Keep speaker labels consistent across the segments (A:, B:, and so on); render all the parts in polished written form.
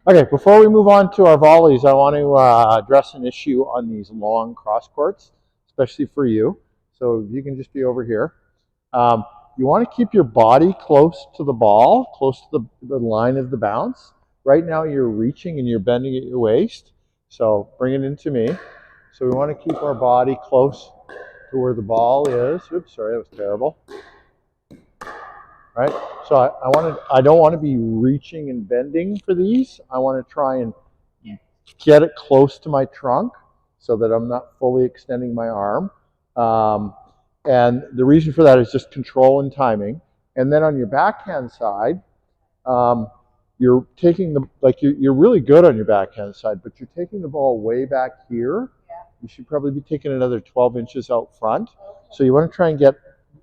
A: Okay, before we move on to our volleys, I want to address an issue on these long cross courts, especially for you. So if you can just be over here. Um, you want to keep your body close to the ball, close to the line of the bounce. Right now you're reaching and you're bending at your waist. So bring it into me. So we want to keep our body close to where the ball is. Oops, sorry, that was terrible. Right? So I don't want to be reaching and bending for these. I want to try and get it close to my trunk so that I'm not fully extending my arm. And the reason for that is just control and timing. And then on your backhand side, you're taking you're really good on your backhand side, but you're taking the ball way back here. You should probably be taking another 12 inches out front. So you want to try and get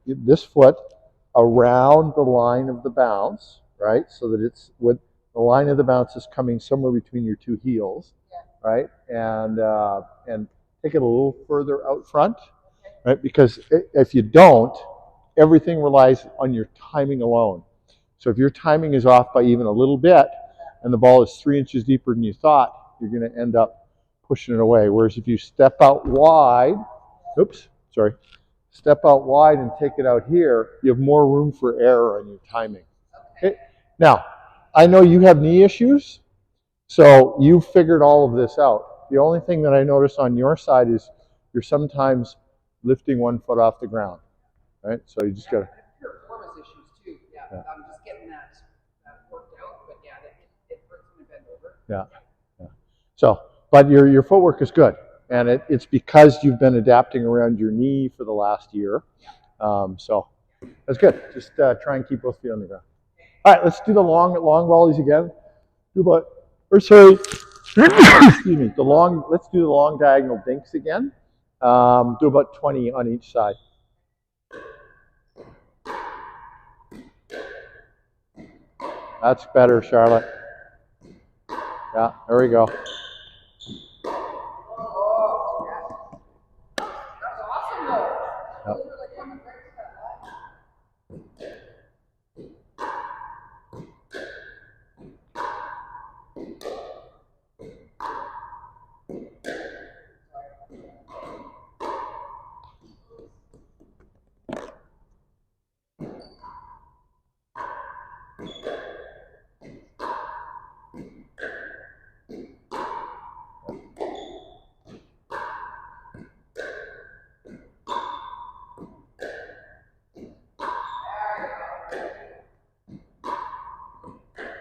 A: this foot around the line of the bounce, right? So that it's with the line of the bounce is coming somewhere between your two heels, right? And take it a little further out front, right? Because if you don't, everything relies on your timing alone. So if your timing is off by even a little bit, and the ball is 3 inches deeper than you thought, you're going to end up pushing it away. Whereas if you step out wide, oops, sorry, step out wide and take it out here, you have more room for error on your timing. Okay. Now, I know you have knee issues, so you figured all of this out. The only thing that I notice on your side is you're sometimes lifting one foot off the ground, right? So you just got to.
B: Performance issues too. Yeah, I'm just getting that worked out, but yeah, it hurts when I bend over.
A: Yeah. So, but your footwork is good, and it's because you've been adapting around your knee for the last year. So that's good. Just try and keep both feet on the ground. All right, let's do the long volleys again. Do about, or sorry, excuse me. Let's do the long diagonal dinks again. Do about 20 on each side. That's better, Charlotte. Yeah, there we go. Yep.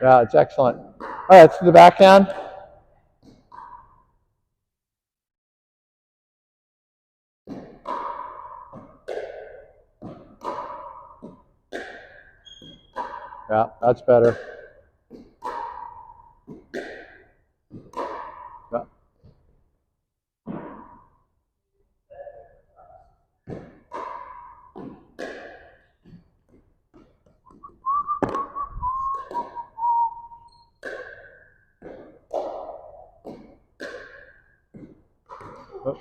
A: Yeah, it's excellent. All right, let's do the backhand. Yeah, that's better. Yeah. Oops.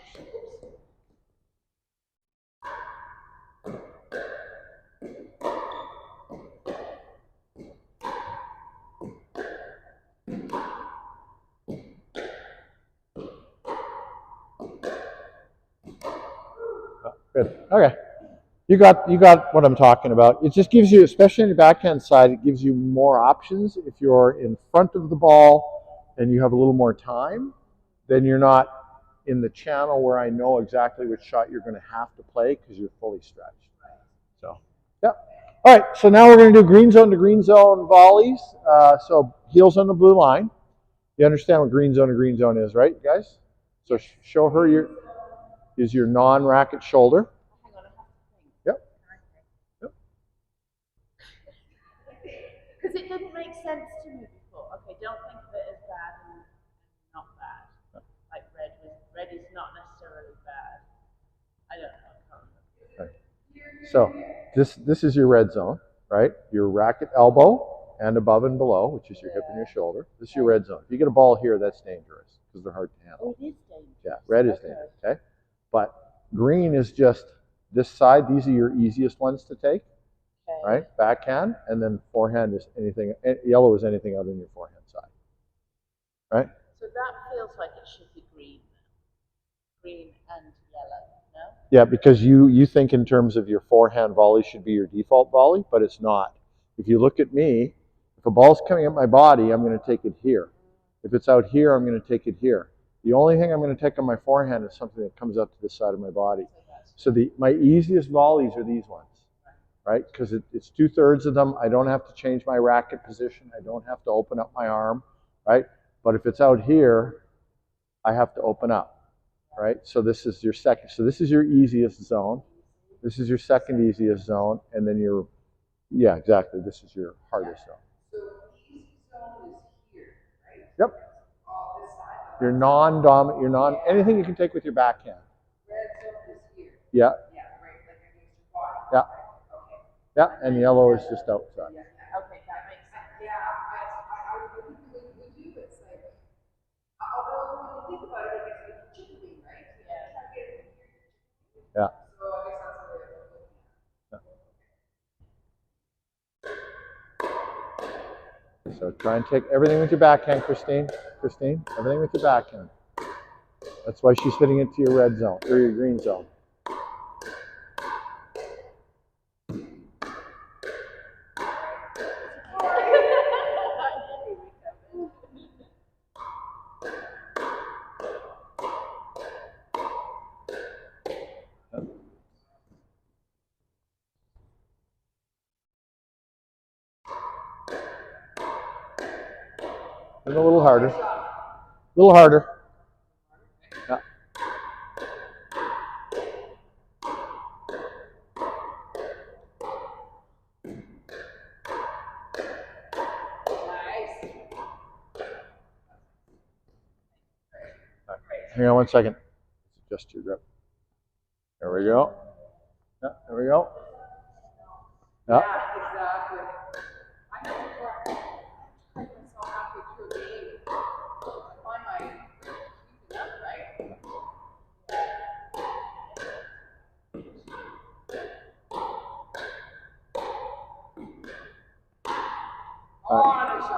A: Good. Okay. You got what I'm talking about. It just gives you, especially on the backhand side, it gives you more options. If you're in front of the ball and you have a little more time, then you're not in the channel where I know exactly which shot you're going to have to play because you're fully stretched. So, yeah. All right. So now we're going to do green zone to green zone volleys. So heels on the blue line. You understand what green zone to green zone is, right, guys? So show her your non-racket shoulder. Yep. Yep.
C: Because it didn't make sense to me before. Okay, don't think of it as bad and not bad. Like red is not necessarily bad. I don't know. I can't remember.
A: Right. So this is your red zone, right? Your racket elbow and above and below, which is your hip and your shoulder. This is your red zone. If you get a ball here, that's dangerous because they're hard to handle.
C: Oh, it is dangerous.
A: Yeah, red is dangerous. Okay, but green is just this side. These are your easiest ones to take. Okay. Right? Backhand, and then forehand is anything. Yellow is anything out on your forehand side. right?
C: So that feels like it should be green. Green and yellow, no?
A: Yeah, because you think in terms of your forehand volley should be your default volley, but it's not. If you look at me, if a ball's coming at my body, I'm going to take it here. If it's out here, I'm going to take it here. The only thing I'm going to take on my forehand is something that comes up to the side of my body. So my easiest volleys are these ones, right? Because it's 2/3 of them. I don't have to change my racket position. I don't have to open up my arm, right? But if it's out here, I have to open up. Right? So this is your second. So this is your easiest zone. This is your second easiest zone, and then yeah, exactly. This is your hardest zone.
B: So easy zone is here, right?
A: Yep.
B: All this side.
A: You're non-dominant. Anything you can take with your backhand.
B: Red zone is here.
A: Yeah.
B: Yeah, right, like against your body.
A: Yeah.
B: Okay.
A: Yeah, and yellow is just outside.
B: Yeah.
C: Okay, that makes sense.
B: Yeah, I would think with you, it's like, although when you think about it, it's like a chicken wing, right? Yeah. Try to get it here.
A: Yeah.
B: So I guess that's the way of looking at it.
A: So try and take everything with your backhand, Christine. Christine, everything with your backhand. That's why she's hitting it to your red zone or your green zone. And a little harder. A little harder. Yeah. Hang on one second. Adjust your grip. There we go. Yeah, there we go. Yeah.
B: Exactly. I know before I myself halfway through a game, I find my keeping up, right?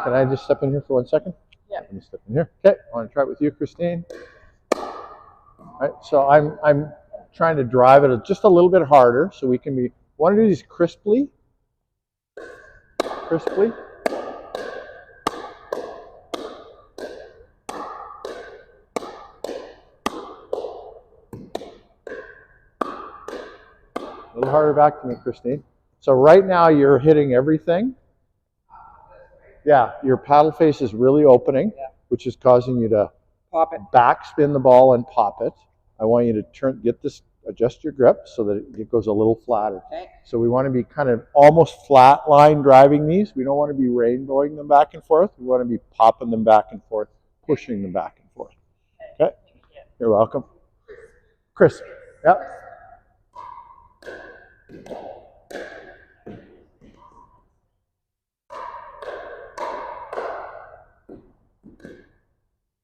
A: Can I just step in here for 1 second?
C: Yeah.
A: Let me step in here. Okay, I want to try it with you, Christine. All right, so I'm trying to drive it just a little bit harder so we can be. Want to do these crisply? Crisply. A little harder back to me, Christine. So right now you're hitting everything. Yeah, your paddle face is really opening, which is causing you to
B: Pop it.
A: backspin the ball and pop it. I want you to adjust your grip so that it goes a little flatter.
B: Okay.
A: So we want to be kind of almost flat line driving these. We don't want to be rainbowing them back and forth. We want to be popping them back and forth, pushing them back and forth. Okay? You're welcome. Crisp. Yep.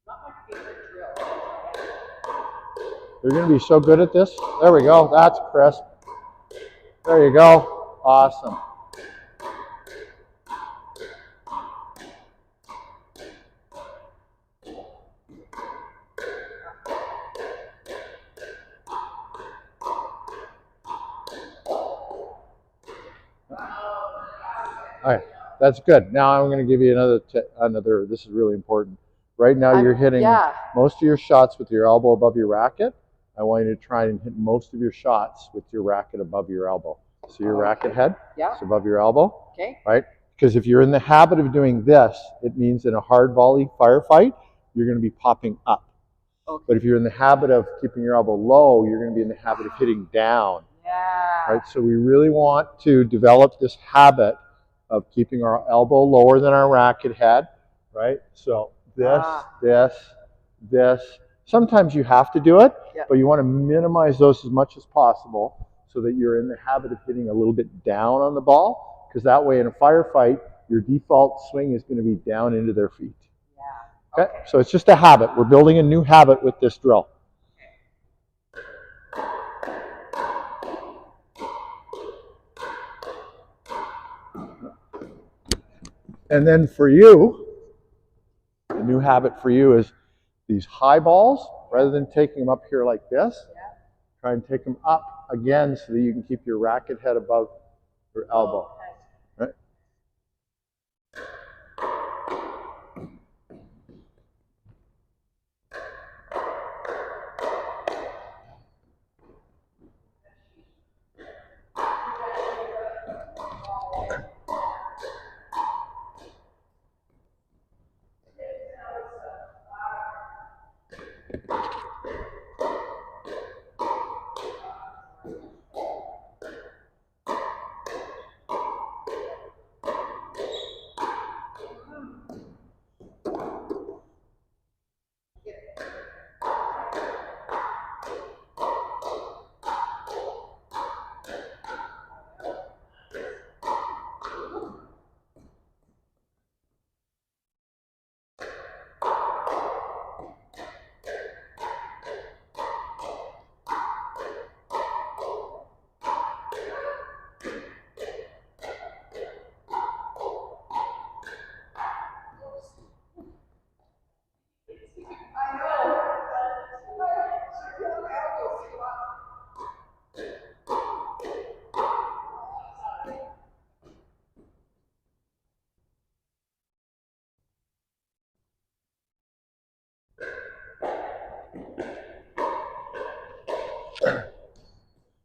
B: Not my favorite drill.
A: You're going to be so good at this. There we go. That's crisp. There you go. Awesome. All right, that's good. Now I'm going to give you another. This is really important. Right now you're hitting most of your shots with your elbow above your racket. I want you to try and hit most of your shots with your racket above your elbow. So your racket head is above your elbow, right? Because if you're in the habit of doing this, it means in a hard volley firefight, you're going to be popping up. But if you're in the habit of keeping your elbow low, you're going to be in the habit of hitting down. Right? So we really want to develop this habit of keeping our elbow lower than our racket head, right? So this. Sometimes you have to do it, but you want to minimize those as much as possible so that you're in the habit of hitting a little bit down on the ball, because that way in a firefight, your default swing is going to be down into their feet. Okay? So it's just a habit. We're building a new habit with this drill. And then for you, in new habit for you is these high balls, rather than taking them up here like this, try and take them up again so that you can keep your racket head above your elbow. Right?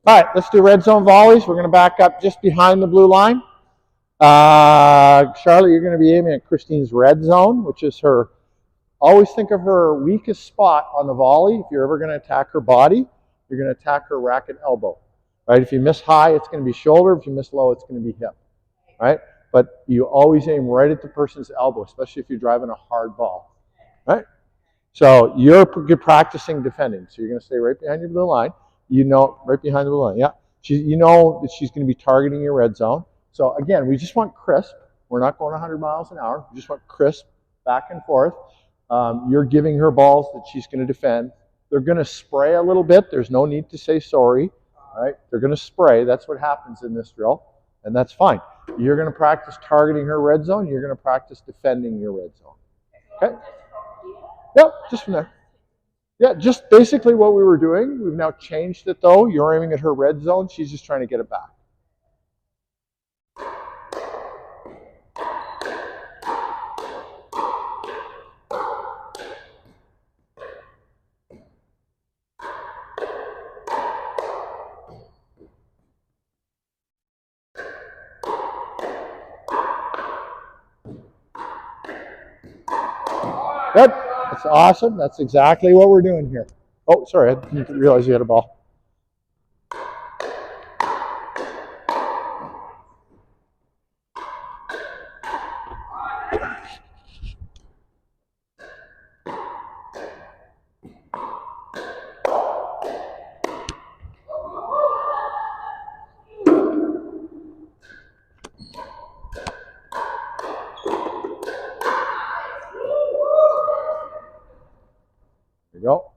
A: All right, let's do red zone volleys. We're going to back up just behind the blue line. Charlotte, you're going to be aiming at Christine's red zone, which is her, always think of her weakest spot on the volley. If you're ever going to attack her body, you're going to attack her racket elbow. Right? If you miss high, it's going to be shoulder. If you miss low, it's going to be hip. Right? But you always aim right at the person's elbow, especially if you're driving a hard ball. Right? So you're practicing defending. So you're going to stay right behind your blue line. You know, right behind the blue line. Yeah. You know that she's going to be targeting your red zone. So again, we just want crisp. We're not going 100 miles an hour. We just want crisp back and forth. You're giving her balls that she's going to defend. They're going to spray a little bit. There's no need to say sorry. Right? They're going to spray. That's what happens in this drill, and that's fine. You're going to practice targeting her red zone. You're going to practice defending your red zone. Okay? Yep, just from there. Yeah, just basically what we were doing. We've now changed it though. You're aiming at her red zone. She's just trying to get it back. Good. That's awesome. That's exactly what we're doing here. Oh, sorry. I didn't realize you had a ball. There you go.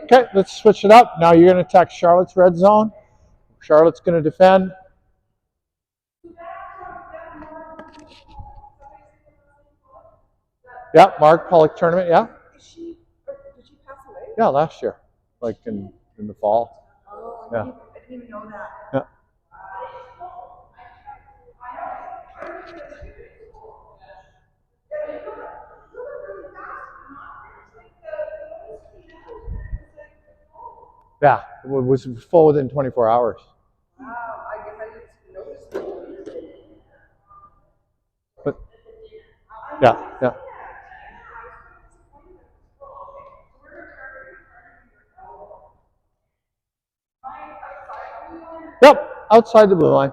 A: Okay, let's switch it up. Now you're going to attack Charlotte's red zone. Charlotte's going to defend. Yeah, Mark Pollock tournament, yeah.
B: Did she pass away?
A: Yeah, last year, like in the fall.
B: Oh,
A: yeah.
B: I didn't even know that.
A: Yeah. Yeah, it was full within 24 hours.
B: Wow, I guess I didn't notice it.
A: But yeah, yeah. Yep, outside the blue line.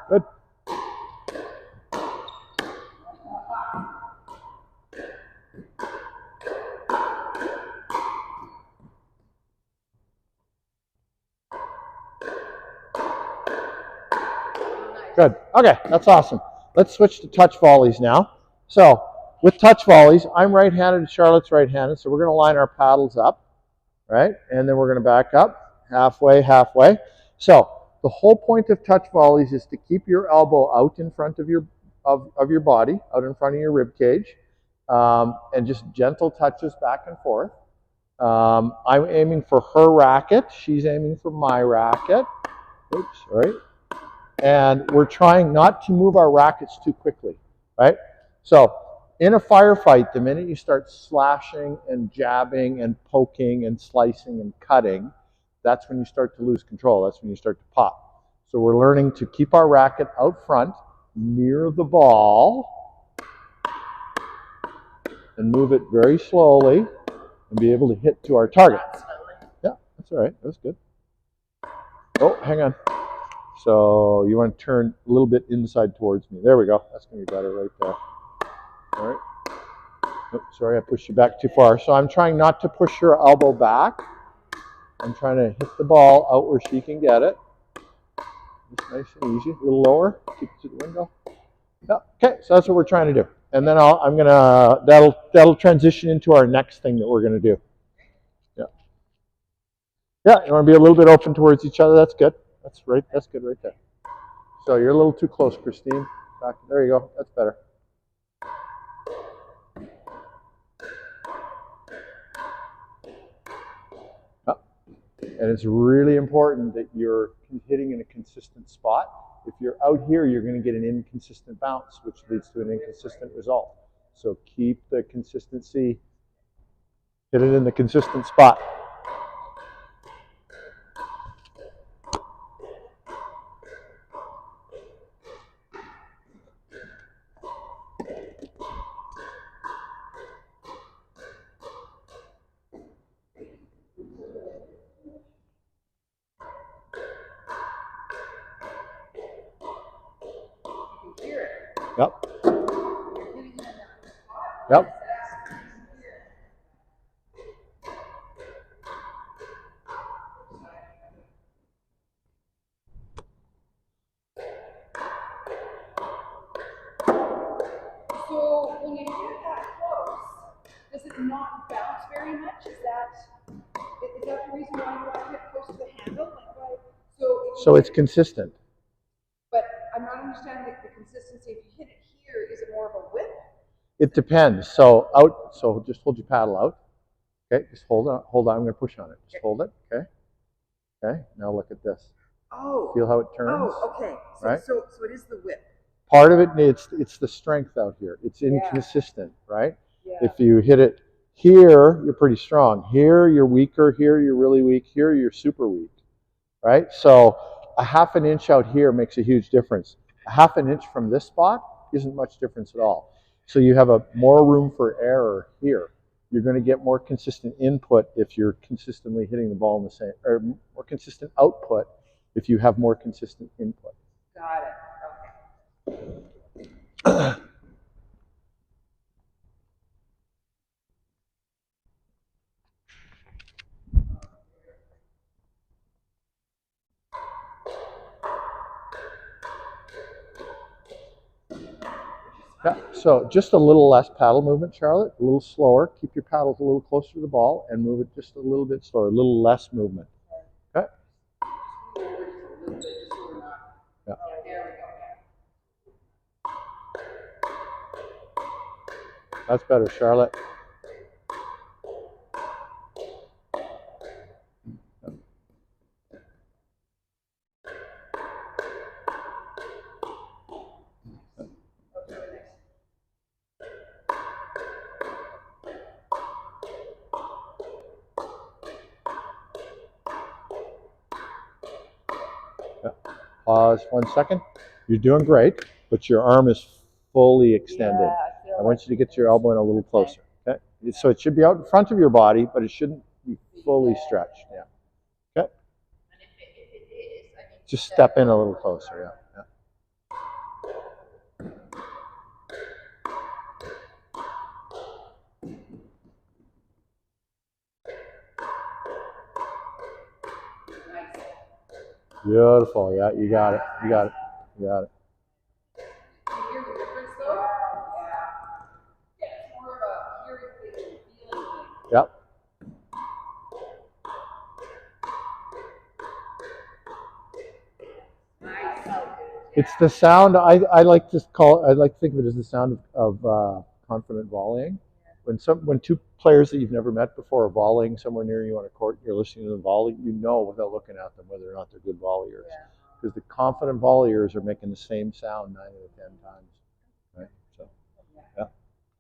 A: Good. Good. Okay, that's awesome. Let's switch to touch volleys now. So with touch volleys, I'm right-handed, Charlotte's right-handed, so we're going to line our paddles up, right? And then we're going to back up halfway, halfway. So the whole point of touch volleys is to keep your elbow out in front of your body, out in front of your rib cage, and just gentle touches back and forth. I'm aiming for her racket. She's aiming for my racket. Oops, all right. And we're trying not to move our rackets too quickly, right? So in a firefight, the minute you start slashing and jabbing and poking and slicing and cutting, that's when you start to lose control. That's when you start to pop. So we're learning to keep our racket out front, near the ball, and move it very slowly and be able to hit to our target. Yeah, that's all right. That was good. Oh, hang on. So you want to turn a little bit inside towards me. There we go. That's going to be better right there. All right. Oops, sorry, I pushed you back too far. So I'm trying not to push her elbow back. I'm trying to hit the ball out where she can get it. Just nice and easy. A little lower. Keep it to the window. Yeah. Okay, so that's what we're trying to do. And then that'll transition into our next thing that we're going to do. Yeah. Yeah, you want to be a little bit open towards each other. That's good. That's right. That's good right there. So you're a little too close, Christine. Back. There you go. That's better. And it's really important that you're hitting in a consistent spot. If you're out here, you're going to get an inconsistent bounce, which leads to an inconsistent result. So keep the consistency, hit it in the consistent spot. Yep. Yep.
B: So when you get that close, does it not bounce very much? Is that the reason why you want to get close to the handle? Like why?
A: So it's consistent.
B: But I'm not understanding the consistency. If you hit it here, is it more of a whip?
A: It depends. So just hold your paddle out. Okay, just hold on. Hold on. I'm going to push on it. Just hold it. Okay. Okay. Now look at this.
B: Oh.
A: Feel how it turns?
B: Oh, okay. So,
A: right?
B: so it is the whip.
A: Part of it, it's the strength out here. It's inconsistent, right?
B: Yeah.
A: If you hit it here, you're pretty strong. Here, you're weaker. Here, you're really weak. Here, you're super weak, right? So a half an inch out here makes a huge difference. A half an inch from this spot isn't much difference at all. So you have more room for error here. You're going to get more consistent input if you're consistently hitting the ball in the same, or more consistent output if you have more consistent input.
B: Got it.
A: Yeah, so just a little less paddle movement, Charlotte, a little slower. Keep your paddles a little closer to the ball and move it just a little bit slower, a little less movement. Okay? Yeah. That's better, Charlotte. Pause 1 second. You're doing great, but your arm is fully extended.
B: Yeah,
A: I want you to get your elbow in a little closer. Okay? So it should be out in front of your body, but it shouldn't be fully stretched. Yeah. Okay? Just step in a little closer. Yeah. Beautiful. Yeah, you got it. You got it. You got it.
B: You hear the difference though? Yeah. Yeah, it's more of a hearing thing and feeling thing.
A: Yep.
B: Nice.
A: It's the sound. I like to call. I like to think of it as the sound of confident volleying. When two players that you've never met before are volleying somewhere near you on a court, and you're listening to them volley, you know without looking at them whether or not they're good volleyers. Because the confident volleyers are making the same sound 9 out of 10 times, right? So, yeah.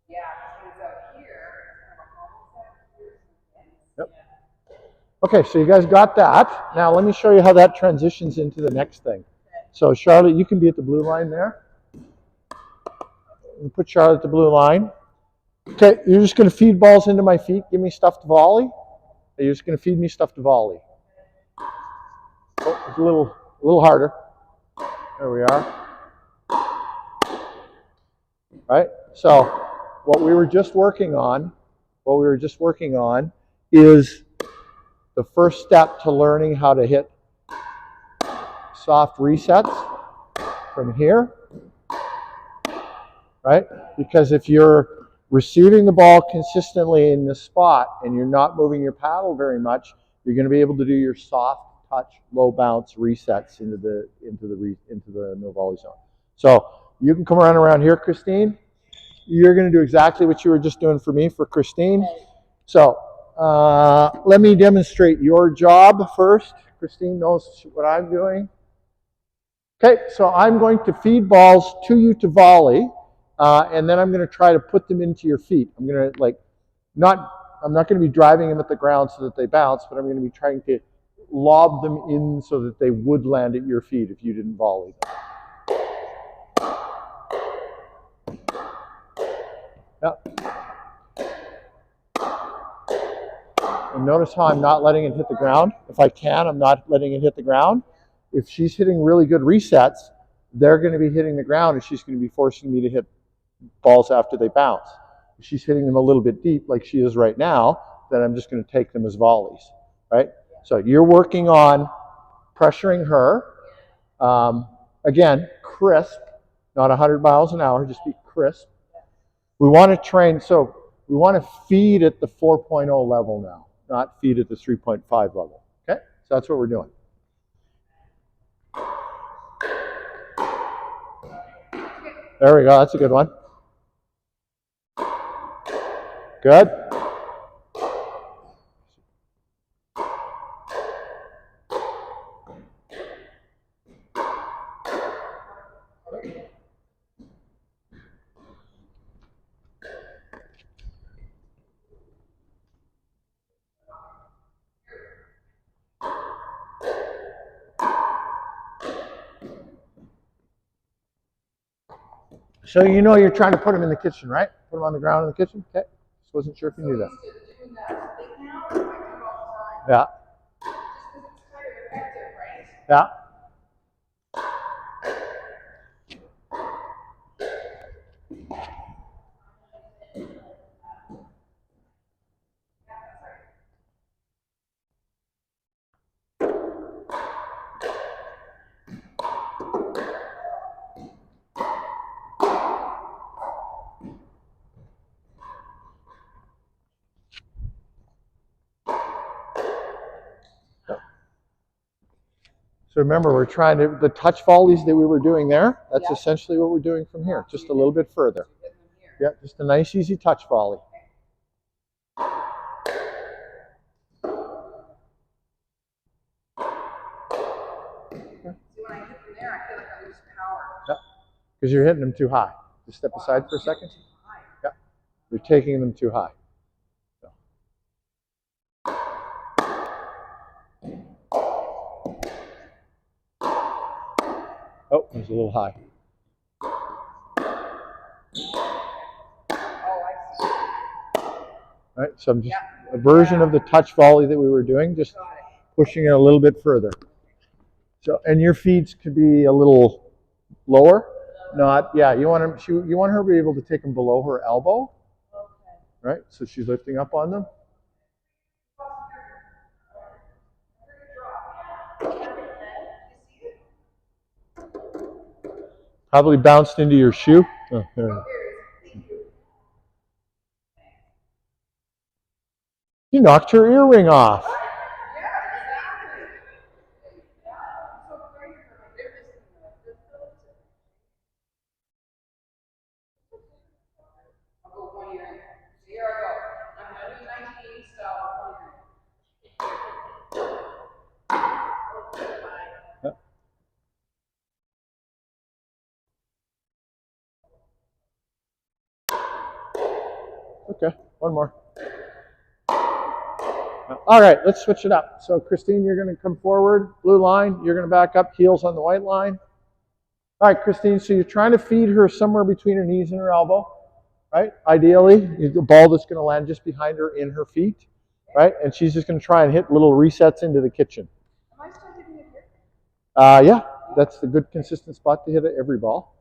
B: Yeah, because out here, it's kind of almost like
A: Yep. Okay, so you guys got that. Now let me show you how that transitions into the next thing. So Charlotte, you can be at the blue line there. And put Charlotte at the blue line. Okay, you're just going to feed balls into my feet. Give me stuff to volley. You're just going to feed me stuff to volley. Oh, it's a little harder. There we are. Right? So what we were just working on is the first step to learning how to hit soft resets from here. Right? Because if you're receiving the ball consistently in this spot and you're not moving your paddle very much, you're going to be able to do your soft touch, low bounce resets into the no volley zone. So you can come around here, Christine. You're going to do exactly what you were just doing for me, for Christine. So let me demonstrate your job first. Christine knows what I'm doing. Okay, so I'm going to feed balls to you to volley, and then I'm going to try to put them into your feet. I'm going to I'm not going to be driving them at the ground so that they bounce, but I'm going to be trying to lob them in so that they would land at your feet if you didn't volley them. Yep. And notice how I'm not letting it hit the ground. If I can, I'm not letting it hit the ground. If she's hitting really good resets, they're going to be hitting the ground, and she's going to be forcing me to hit balls after they bounce. If she's hitting them a little bit deep, like she is right now, then I'm just going to take them as volleys, right? So you're working on pressuring her. Again, crisp, not 100 miles an hour, just be crisp. We want to train, so we want to feed at the 4.0 level now, not feed at the 3.5 level, okay? So that's what we're doing. There we go, that's a good one. Good. So you know you're trying to put them in the kitchen, right? Put them on the ground in the kitchen? Okay. Just wasn't sure if you knew that. Yeah. Yeah. So remember, we're trying to, the touch volleys that we were doing there, that's essentially what we're doing from here, just a little bit further. Yeah, just a nice, easy touch volley. Yeah, because you're hitting them too high. Just step aside for a second. Yeah, you're taking them too high. Oh, it was a little high. All right, so I'm just a version of the touch volley that we were doing, just pushing it a little bit further. So, and your feeds could be a little lower. Not, yeah, you want her to be able to take them below her elbow, right? So she's lifting up on them. Probably bounced into your shoe. Oh, there. You knocked your earring off.
B: I'll go 1 year. So here I go. I'm gonna do 1980 style 1 year.
A: Okay, one more. All right, let's switch it up. So Christine, you're going to come forward, blue line. You're going to back up, heels on the white line. All right, Christine, so you're trying to feed her somewhere between her knees and her elbow, right? Ideally, the ball that's going to land just behind her in her feet, right? And she's just going to try and hit little resets into the kitchen.
B: Am I still hitting it here?
A: Yeah, that's the good consistent spot to hit every ball.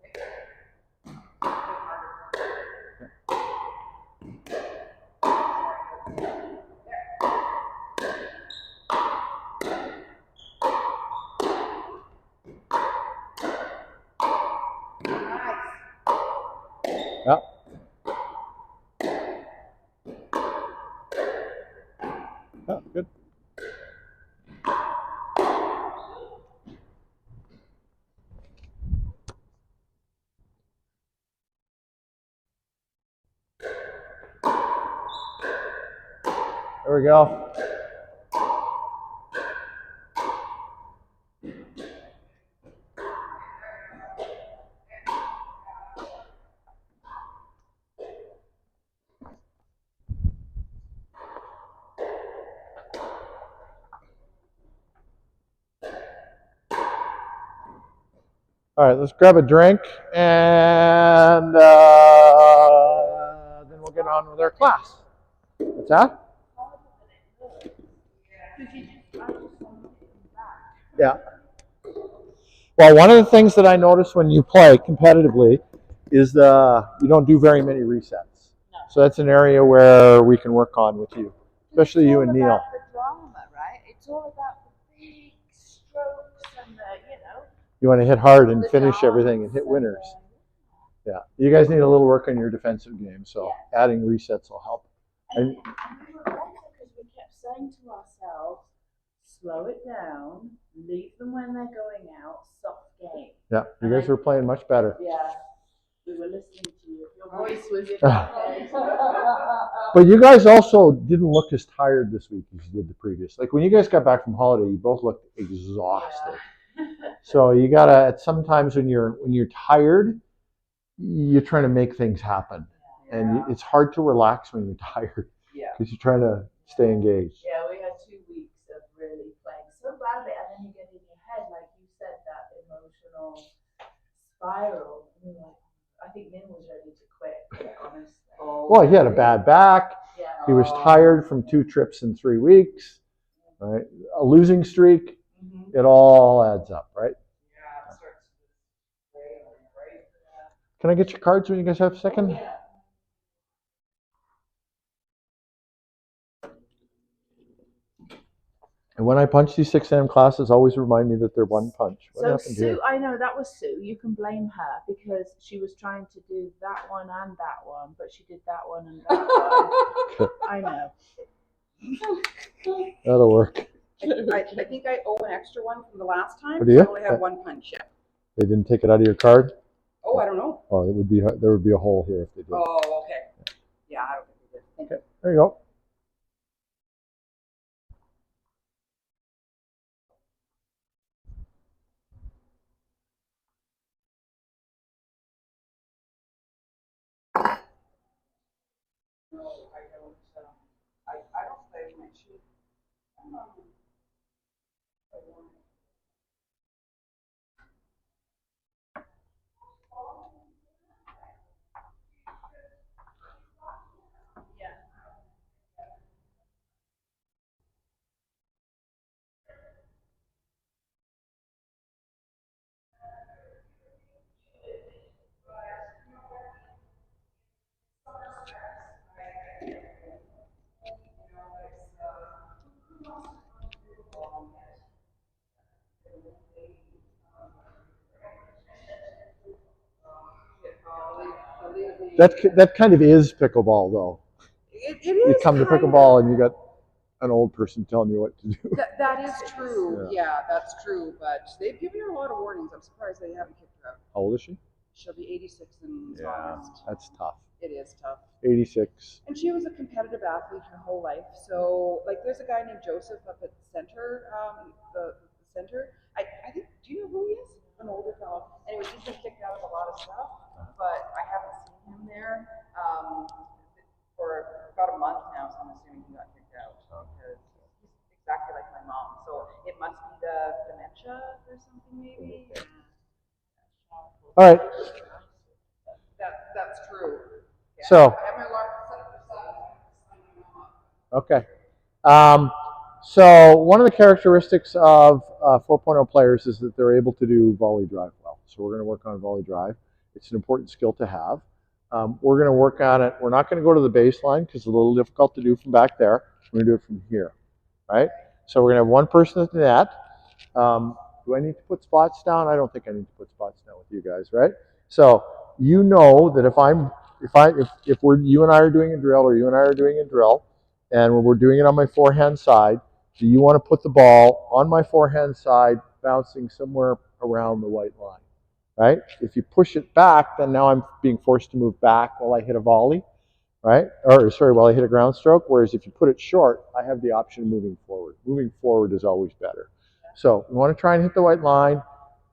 A: Yeah. Yeah, good. There we go. All right, let's grab a drink and then we'll get on with our class. What's that? Yeah. Well, one of the things that I notice when you play competitively is you don't do very many resets.
C: No.
A: So that's an area where we can work on with you, especially you and Neil.
C: It's all about the drama, right? It's all about the big strokes and
A: You want to hit hard and finish everything and hit winners. Yeah. You guys need a little work on your defensive game, so adding resets will help.
C: And we were also, because we kept saying to ourselves, slow it down, leave them when they're going out, soft game.
A: Yeah, you guys were playing much better.
C: Yeah, we were listening to you. Your voice was
A: But you guys also didn't look as tired this week as you did the previous. Like when you guys got back from holiday, you both looked exhausted. So you gotta, sometimes when you're tired, you're trying to make things happen. And it's hard to relax when you're tired.
B: Yeah.
A: Because you're trying to stay engaged.
C: Yeah, we had 2 weeks of really playing so badly, and then you get in your head, like you said, that emotional spiral. And like, I think Min was ready to quit, honestly.
A: Well, he had a bad back.
C: Yeah.
A: He was tired from 2 trips in 3 weeks. Right? A losing streak. It all adds up, right?
B: Yeah, it starts to right?
A: Can I get your cards when you guys have a second?
C: Yeah.
A: And when I punch these 6 a.m. classes, always remind me that they're one punch. What
C: So
A: happened
C: Sue,
A: here?
C: I know that was Sue. You can blame her because she was trying to do that one and that one, but she did that one and that one. I know.
A: That'll work.
B: I think I owe an extra one from the last time.
A: Oh, do you?
B: I only have 1 punch yet.
A: They didn't take it out of your card?
B: Oh, I don't know.
A: Oh, there would be a hole here if they did.
B: Oh, okay. Yeah, I don't think we did.
A: Okay, there you go.
B: No, I don't. I don't play with my shoe. I don't know. I want it.
A: That kind of is pickleball, though.
B: It
A: You
B: is
A: come to
B: kind
A: pickleball
B: of.
A: and you got an old person telling you what to do.
B: That is true. Yeah, that's true. But they've given her a lot of warnings. I'm surprised they haven't kicked her out.
A: How old is she?
B: She'll be 86 in
A: Yeah,
B: August.
A: that's tough.
B: It is tough.
A: 86.
B: And she was a competitive athlete her whole life. So, like, there's a guy named Joseph up at the center, the center. I think, do you know who he is? An older fellow. Anyway, he's been kicked out of a lot of stuff, but I haven't seen him there for about a month now, so I'm assuming he got kicked out because he's exactly like my mom. So it must be the dementia or something, maybe.
A: All right.
B: That's true. Yeah.
A: So.
B: I have my alarm set for 7.
A: Okay. So one of the characteristics of 4.0 players is that they're able to do volley drive well. So we're going to work on volley drive. It's an important skill to have. We're going to work on it. We're not going to go to the baseline because it's a little difficult to do from back there. We're going to do it from here, right? So we're going to have one person at the net. Do I need to put spots down? I don't think I need to put spots down with you guys, right? So you know that if you and I are doing a drill, or you and I are doing a drill, and when we're doing it on my forehand side, do you want to put the ball on my forehand side, bouncing somewhere around the white line, right? If you push it back, then now I'm being forced to move back while I hit a volley, right? Or sorry, while I hit a ground stroke. Whereas if you put it short, I have the option of moving forward. Moving forward is always better. So we want to try and hit the white line.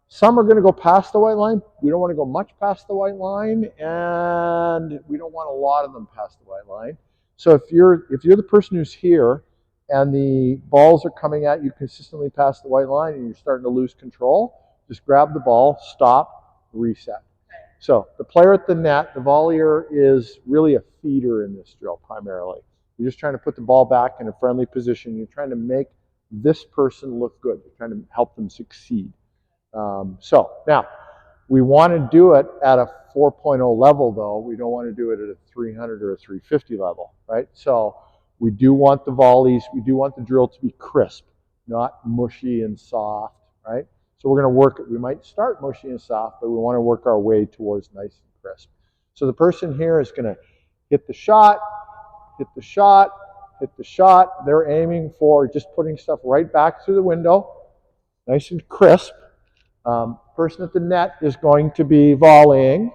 A: Some are going to go past the white line. We don't want to go much past the white line, and we don't want a lot of them past the white line. So if you're the person who's here and the balls are coming at you consistently past the white line and you're starting to lose control, just grab the ball, stop, reset. So the player at the net, the volleyer, is really a feeder in this drill primarily. You're just trying to put the ball back in a friendly position. You're trying to make this person look good. You're trying to help them succeed. So now, we want to do it at a 4.0 level, though. We don't want to do it at a 300 or a 350 level, right? So we do want the volleys, we do want the drill to be crisp, not mushy and soft, right? So we're going to work it. We might start mushy and soft, but we want to work our way towards nice and crisp. So the person here is going to hit the shot, hit the shot, hit the shot. They're aiming for just putting stuff right back through the window, nice and crisp. Person at the net is going to be volleying.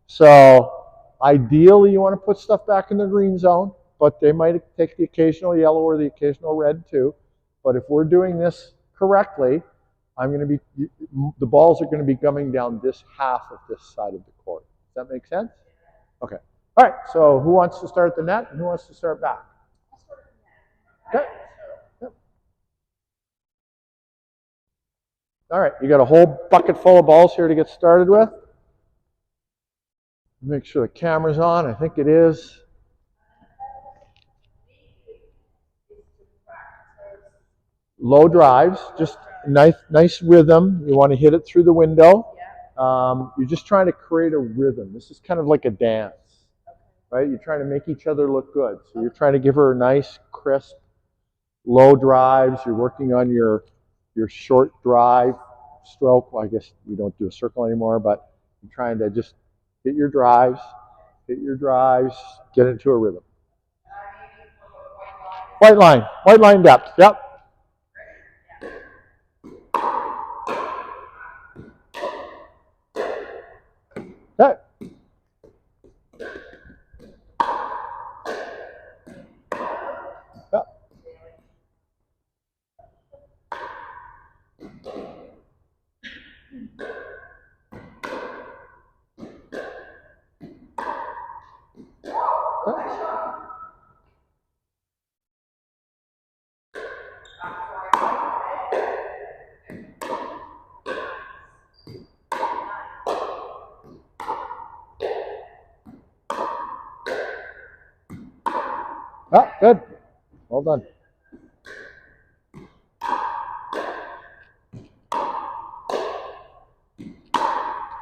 A: So ideally you want to put stuff back in the green zone, but they might take the occasional yellow or the occasional red too. But if we're doing this correctly, the balls are going to be coming down this half of this side of the court. Does that make sense? Okay. All right, so who wants to start at the net and who wants to start back? Okay. All right, you got a whole bucket full of balls here to get started with. Make sure the camera's on. I think it is. Low drives, just nice rhythm. You want to hit it through the window. You're just trying to create a rhythm. This is kind of like a dance, right? You're trying to make each other look good. So you're trying to give her a nice, crisp, low drives. You're working on your short drive stroke. Well, I guess we don't do a circle anymore, but you're trying to just hit your drives, get into a rhythm. White line depth, yep. Okay. Yep. Oh, good. Well done.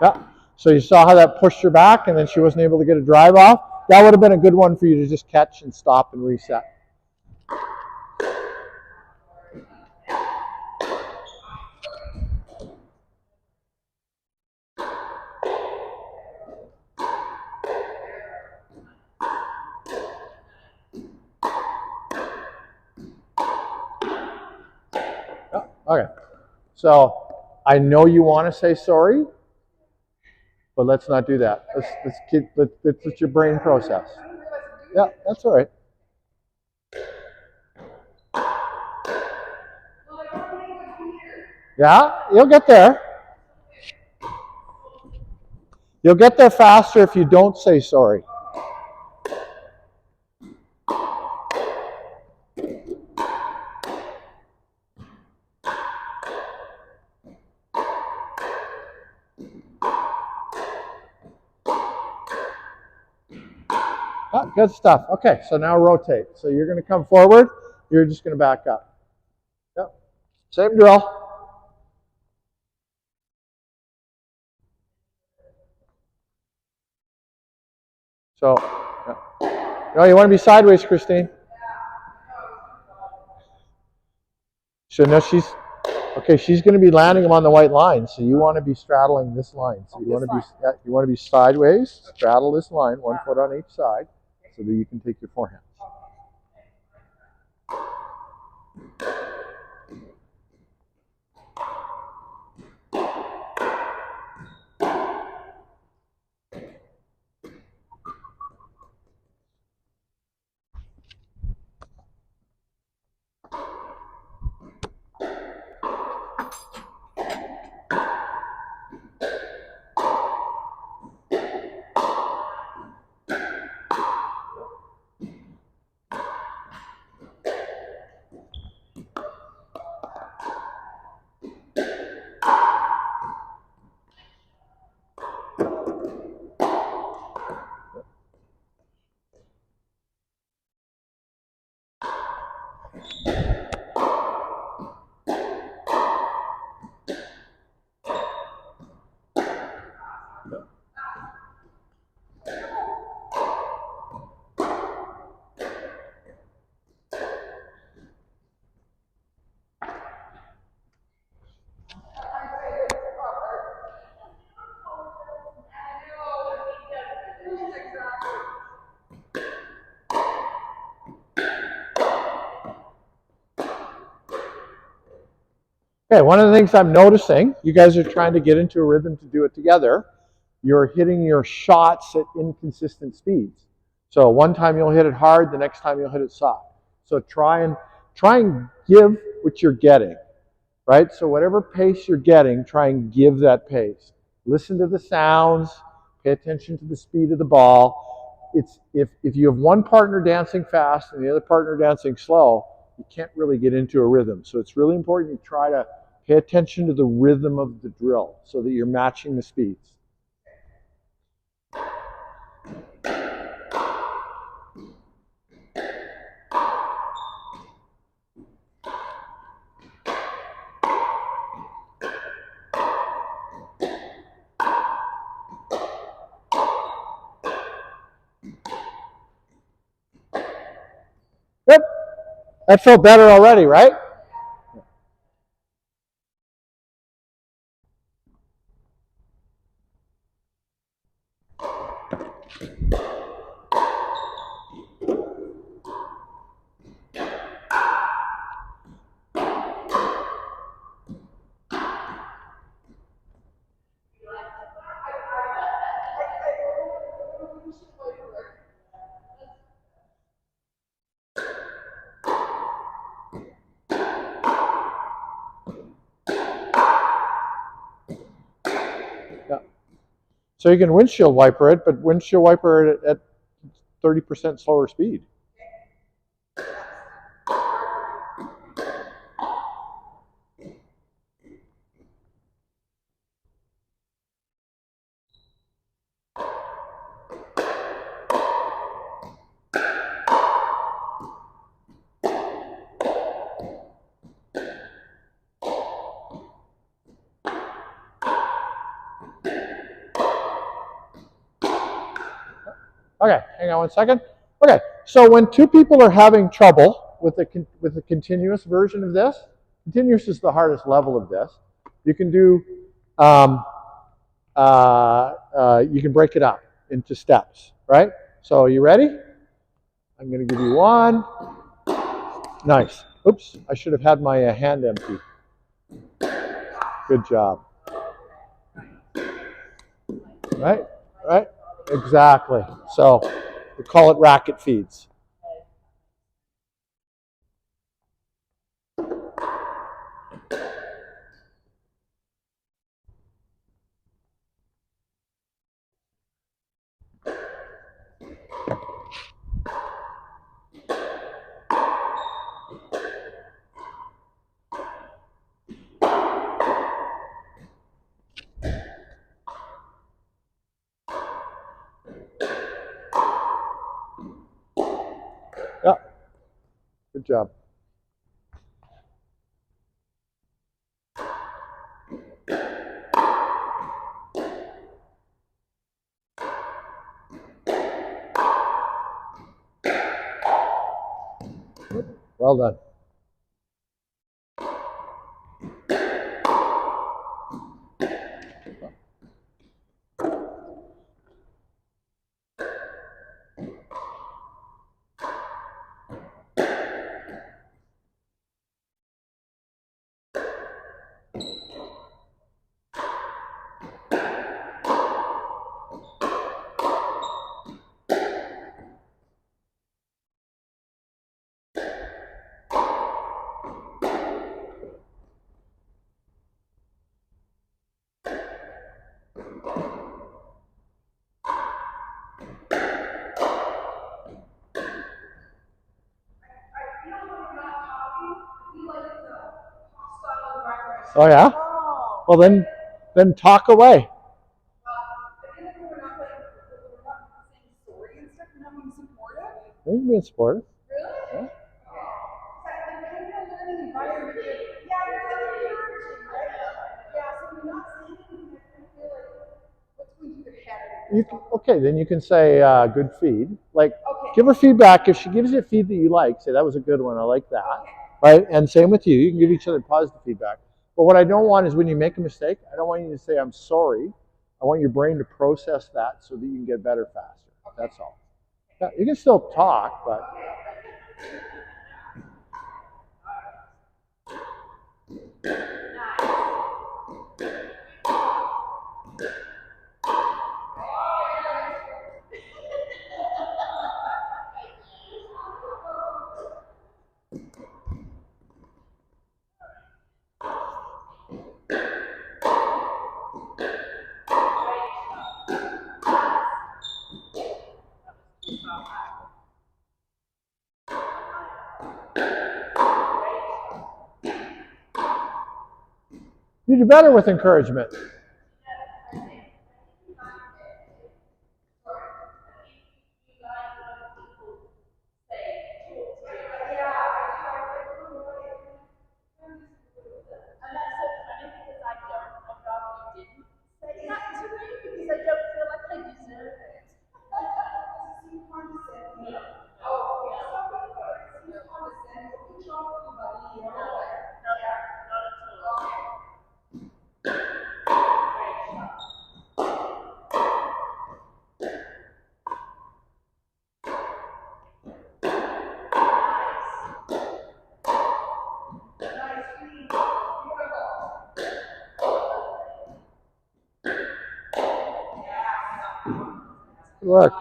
A: Yeah. So you saw how that pushed her back and then she wasn't able to get a drive off? That would have been a good one for you to just catch and stop and reset. Okay. So I know you want to say sorry, but let's not do that. Let's let your brain process. Yeah, that's all right. Yeah, you'll get there. You'll get there faster if you don't say sorry. Oh, good stuff. Okay, so now rotate. So you're going to come forward. You're just going to back up. Yep. Same drill. So, no, you want to be sideways, Christine. So now she's going to be landing them on the white line. So you want to be straddling this line. So you want to be sideways, straddle this line, 1 foot on each side, so that you can take your forehand. Okay, one of the things I'm noticing, you guys are trying to get into a rhythm to do it together. You're hitting your shots at inconsistent speeds. So one time you'll hit it hard, the next time you'll hit it soft. So try and give what you're getting, right? So whatever pace you're getting, try and give that pace. Listen to the sounds, pay attention to the speed of the ball. It's if you have one partner dancing fast and the other partner dancing slow, you can't really get into a rhythm. So it's really important you try to pay attention to the rhythm of the drill so that you're matching the speeds. Good. That felt better already, right? Yeah. So you can windshield wiper it, but windshield wiper it at 30% slower speed. Okay, hang on 1 second. Okay, so when two people are having trouble with the continuous version of this, continuous is the hardest level of this. You can do you can break it up into steps, right? So you ready? I'm going to give you one. Nice. Oops, I should have had my hand empty. Good job. Right? Right? Exactly. So we call it racket feeds. Yeah. Good job. Well done. Oh yeah? Well then talk away. You're being supportive. Yeah. Okay, then you can say good feed. Like, give her feedback. If she gives you a feed that you like, say that was a good one. I like that. Right? And same with you. You can give each other positive feedback. But what I don't want is when you make a mistake, I don't want you to say I'm sorry. I want your brain to process that so that you can get better faster. That's all. Yeah, you can still talk, but. You do better with encouragement. Good work.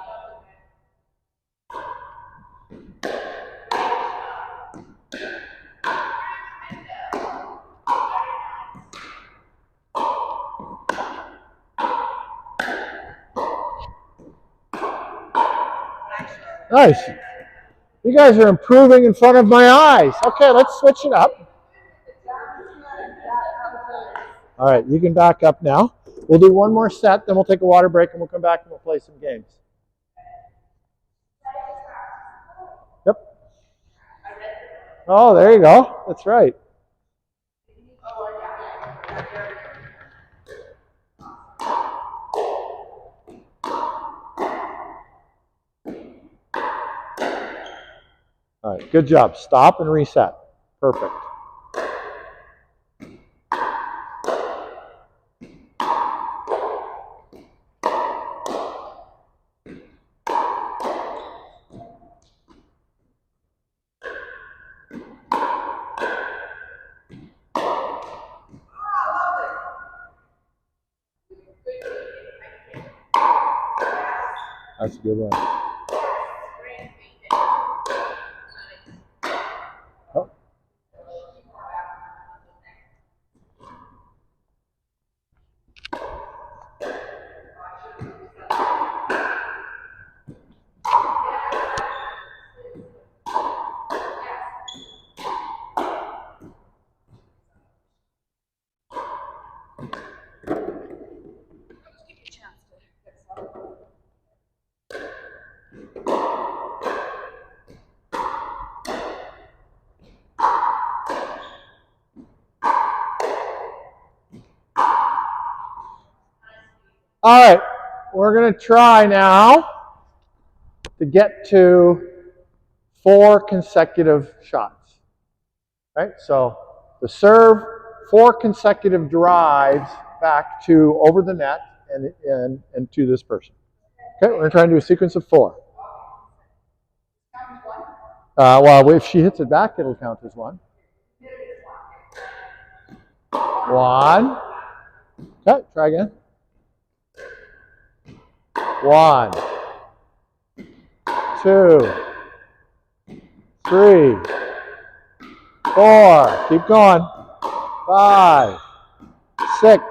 A: Nice. You guys are improving in front of my eyes. Okay, let's switch it up. All right, you can back up now. We'll do one more set, then we'll take a water break, and we'll come back and we'll play some games. Yep. Oh, there you go. That's right. All right, good job. Stop and reset. Perfect. That's a good one. Oh. All right, we're going to try now to get to 4 consecutive shots. Right? So the serve, 4 consecutive drives back to over the net and to this person. Okay, we're going to try and do a sequence of 4. Well, if she hits it back, it'll count as 1. 1. Okay, try again. 1, 2, 3, 4. Keep going. 5, 6,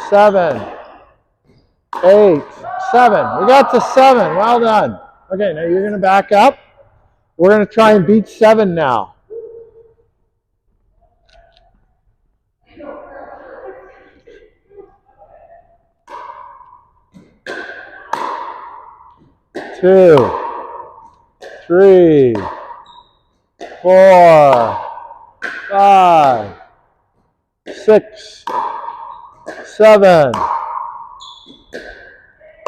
A: 7, 8, 7. We got to 7. Well done. Okay, now you're going to back up. We're going to try and beat 7 now. Two, 3, 4, 5, 6, 7,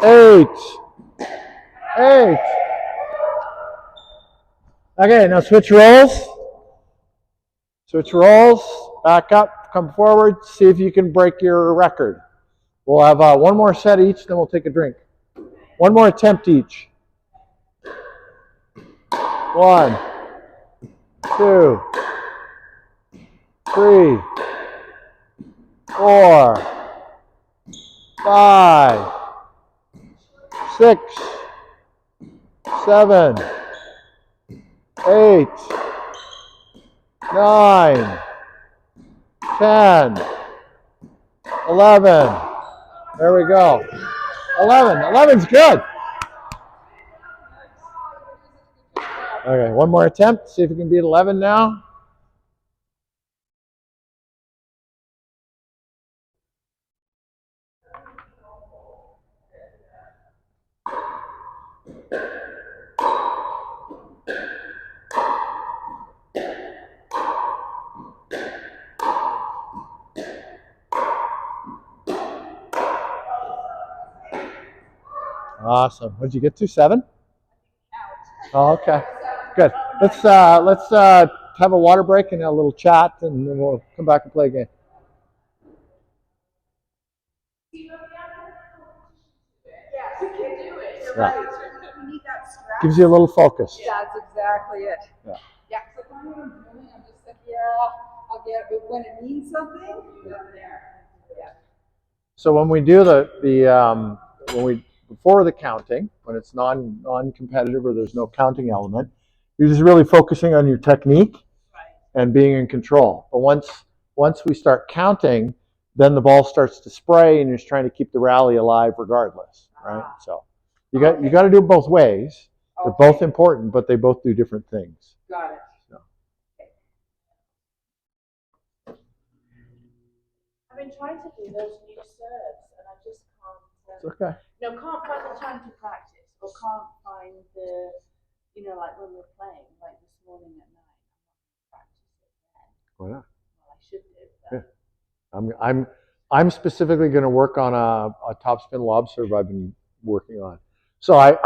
A: 8, 8. Okay, now switch roles. Switch roles. Back up, come forward, see if you can break your record. We'll have 1 more set each, then we'll take a drink. 1 more attempt each. 1, 2, 3, 4, 5, 6, 7, 8, 9, 10, 11. There we go. 11. 11's good. Okay, 1 more attempt. See if you can beat 11 now. Awesome. What did you get to? 7? Oh, okay. Good. Let's have a water break and a little chat, and then we'll come back and play again.
B: Yes, we can do it. You're
A: Yeah.
B: right. We need that stress.
A: Gives you a little focus.
B: Yeah, that's exactly it.
A: Yeah.
B: Yeah, so if I'm doing, I'm just like, yeah, I'll get it, but when it means something, I'm there. Yeah.
A: So when we do before the counting, when it's non-competitive or there's no counting element, you're just really focusing on your technique and being in control. But once we start counting, then the ball starts to spray, and you're just trying to keep the rally alive regardless, right? So you got to do it both ways. They're both important, but they both do different things.
B: Got it.
A: So.
C: I've been trying to do those new serves, and I just can't.
A: It's okay.
C: No, can't find the time to practice, or can't find the, like when we're playing, like this morning at 9, I want to practice it then.
A: Why not?
C: Well, I should do. But
A: Yeah. I'm specifically going to work on a topspin lob serve I've been working on. So I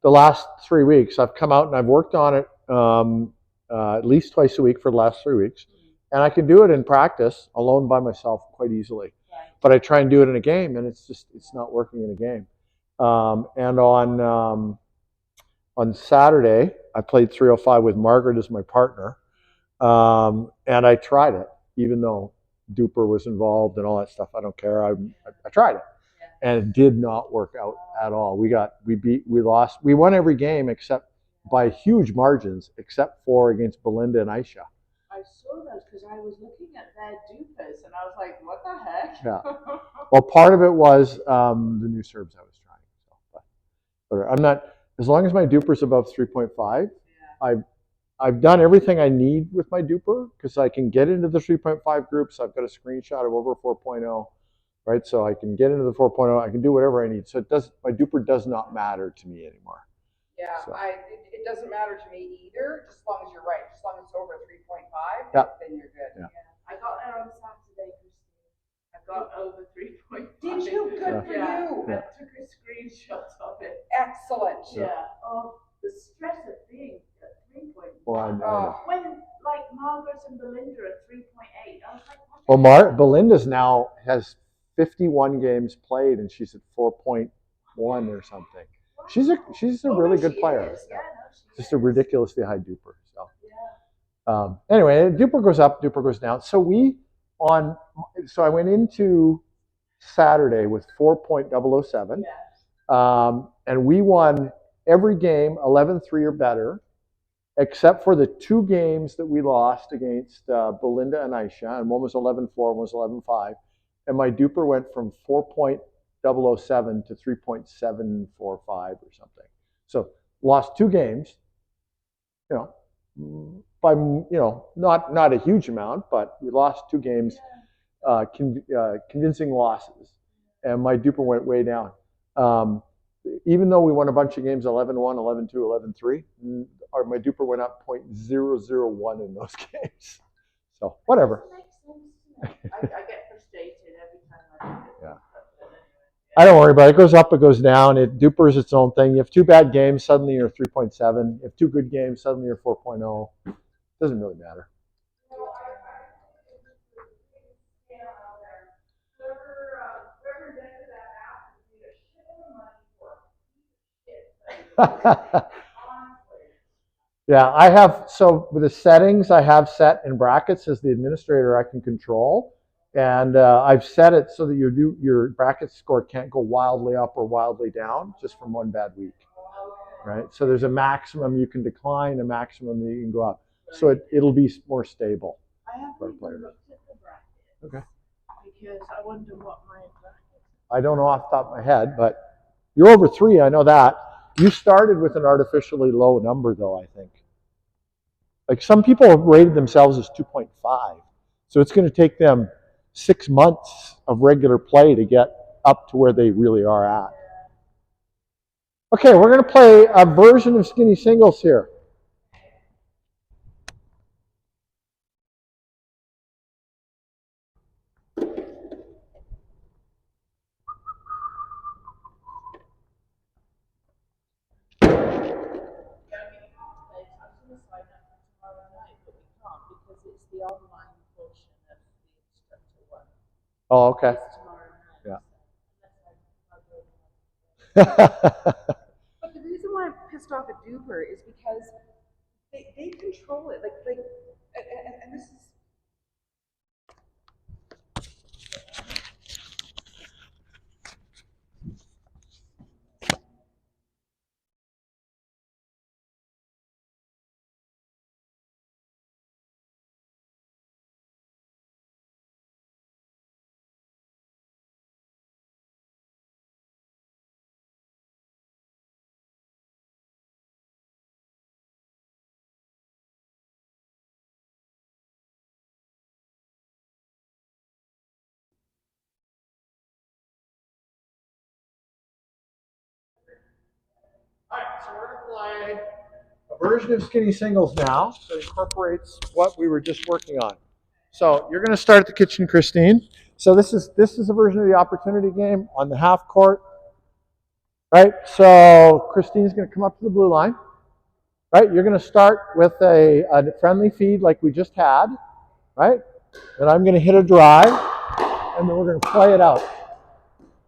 A: the last 3 weeks I've come out and I've worked on it at least twice a week for the last 3 weeks, and I can do it in practice alone by myself quite easily.
C: Right.
A: But I try and do it in a game, and it's not working in a game. And on Saturday I played 305 with Margaret as my partner, and I tried it even though Duper was involved and all that stuff. I don't care. I tried it. and it did not work out at all. We lost. We won every game except by huge margins, except for against Belinda and Aisha.
C: I saw those because I was looking at their dupers and I was like, what the heck?
A: Yeah. Well, part of it was the new serves I was trying. So, but I'm not, as long as my duper's above 3.5,
C: Yeah.
A: I've done everything I need with my duper because I can get into the 3.5 groups. I've got a screenshot of over 4.0, right? So I can get into the 4.0. I can do whatever I need. So my duper does not matter to me anymore.
B: Yeah,
A: So.
B: it doesn't matter to me either, just as long as you're right. Just as long as it's over 3.5,
A: Yeah.
B: then you're good.
A: Yeah.
C: I got there on Saturday, Christine. I got over 3.5.
B: Did you? Good for you.
C: I took a screenshot of it.
B: Excellent.
C: Yeah. Oh, the stress of being at 3.1.
A: Well, I know.
C: When like Margaret and Belinda are 3.8, I was like,
A: well, Belinda's now has 51 games played, and she's at 4.1 or something. She's a really good player.
C: Yeah,
A: just a ridiculously high duper. So anyway, duper goes up, duper goes down. So I went into Saturday with 4.007, and we won every game 11-3 or better, except for the 2 games that we lost against Belinda and Aisha, and one was 11-4, one was 11-5, and my duper went from 4.007 to 3.745 or something. So lost 2 games, by not a huge amount, but we lost 2 games, convincing losses, and my duper went way down. Even though we won a bunch of games 11-1, 11-2, 11-3, my duper went up 0.001 in those games. So whatever.
C: I get frustrated every time I do it.
A: Yeah. I don't worry about it. It goes up, it goes down. Duper is its own thing. You have 2 bad games, suddenly you're 3.7. You have 2 good games, suddenly you're 4.0. Doesn't really matter. Yeah, I have, so with the settings I have set in brackets as the administrator I can control. And I've set it so that your bracket score can't go wildly up or wildly down just from one bad week, right? So there's a maximum you can decline, a maximum that you can go up. So it'll be more stable.
C: I haven't looked at the brackets.
A: Okay.
C: Because I wonder what my bracket.
A: I don't know off the top of my head, but you're over 3, I know that. You started with an artificially low number, though, I think. Like some people have rated themselves as 2.5. So it's going to take them 6 months of regular play to get up to where they really are at. Okay, we're going to play a version of skinny singles here.
C: The online portion of the instructor one.
A: Oh, okay.
C: Yeah.
B: But the reason why I'm pissed off at duper is because they control it. And this is.
A: All right, so we're going to play a version of skinny singles now that incorporates what we were just working on. So you're going to start at the kitchen, Christine. So this is a version of the opportunity game on the half court. Right? So Christine's going to come up to the blue line. Right? You're going to start with a friendly feed like we just had. Right? And I'm going to hit a drive, and then we're going to play it out.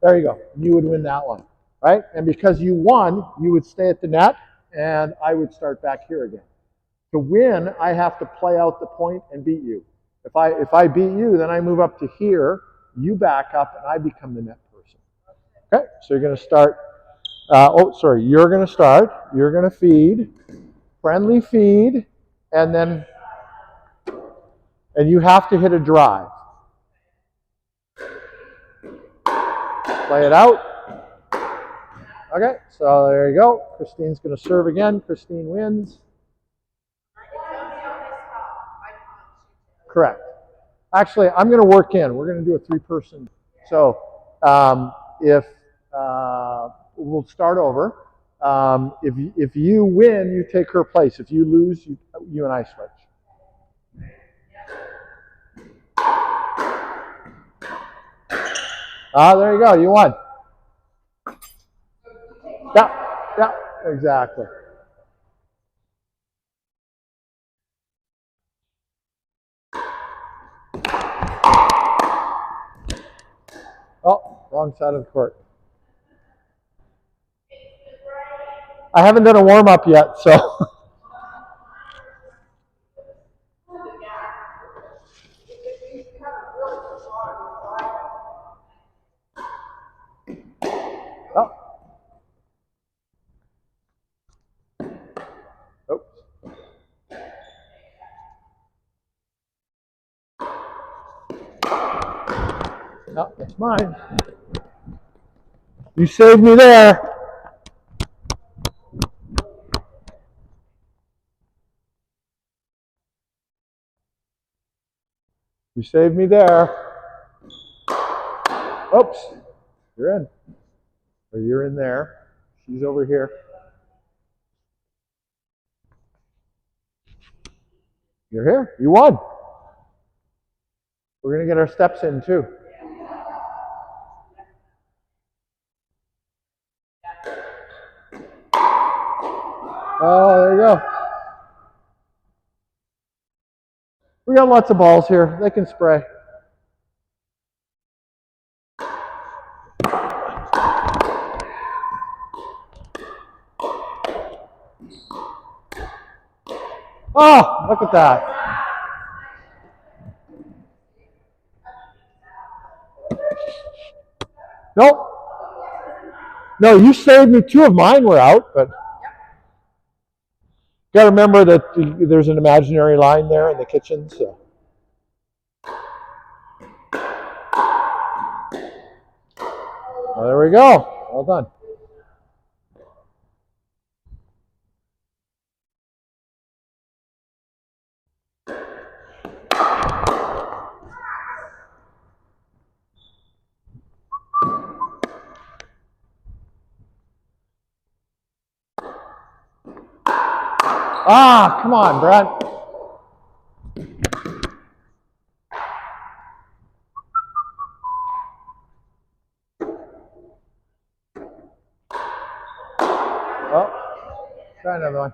A: There you go. You would win that one. Right? And because you won, you would stay at the net, and I would start back here again. To win, I have to play out the point and beat you. If I beat you, then I move up to here, you back up, and I become the net person. Okay, so you're going to start. You're going to start. You're going to feed, friendly feed, and you have to hit a drive. Play it out. Okay, so there you go. Christine's going to serve again. Christine wins. Correct. Actually, I'm going to work in. We're going to do a three-person. So if we'll start over. If you win, you take her place. If you lose, you and I switch. There you go. You won. Yeah, exactly. Oh, wrong side of the court. I haven't done a warm-up yet, so. Oh. Oops. No, that's mine. You saved me there. You saved me there. Oops. You're in. Or you're in there. She's over here. You're here. You won. We're going to get our steps in, too. Oh, there you go. We got lots of balls here. They can spray. Oh, look at that. Nope. No, you saved me. Two of mine were out, but you got to remember that there's an imaginary line there in the kitchen. So. Well, there we go. Well done. Ah, come on, Brent. Oh, try another one.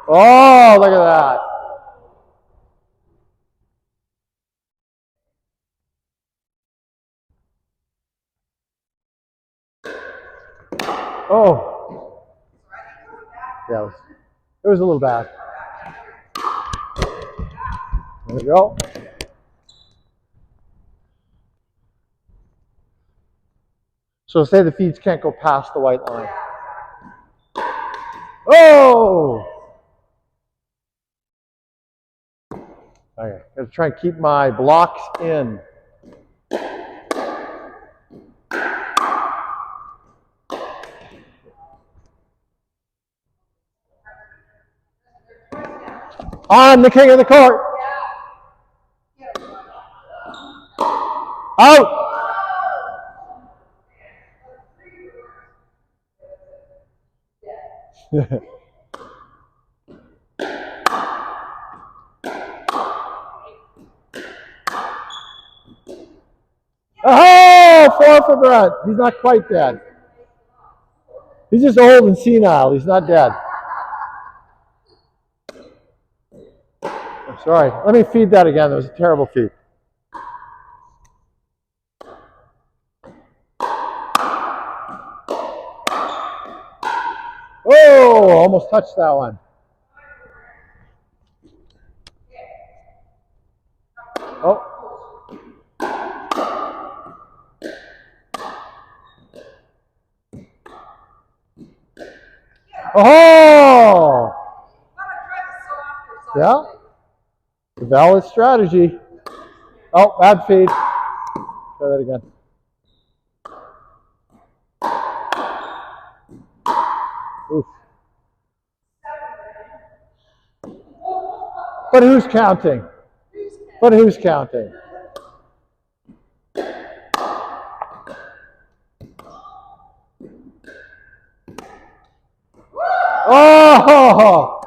A: Oh, look at that. Oh. Yeah, it was a little bad. There we go. So say the feeds can't go past the white line. Oh! Okay, gotta try and keep my blocks in. I'm the king of the court. Out! Oh, 4 for Brent. He's not quite dead. He's just old and senile. He's not dead. I'm sorry. Let me feed that again. That was a terrible feed. Oh, almost touched that one. Oh. Oh! Yeah. The valid strategy. Oh, bad feed. Try that again. Oof. But who's counting? But who's counting? Oh!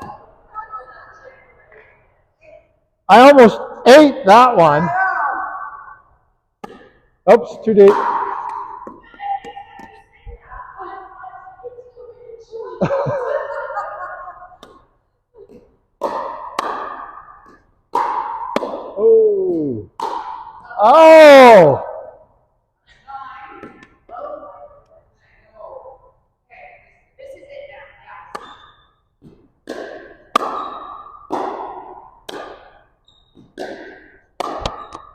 A: I almost ate that one. Oops, too deep. Oh! Oh!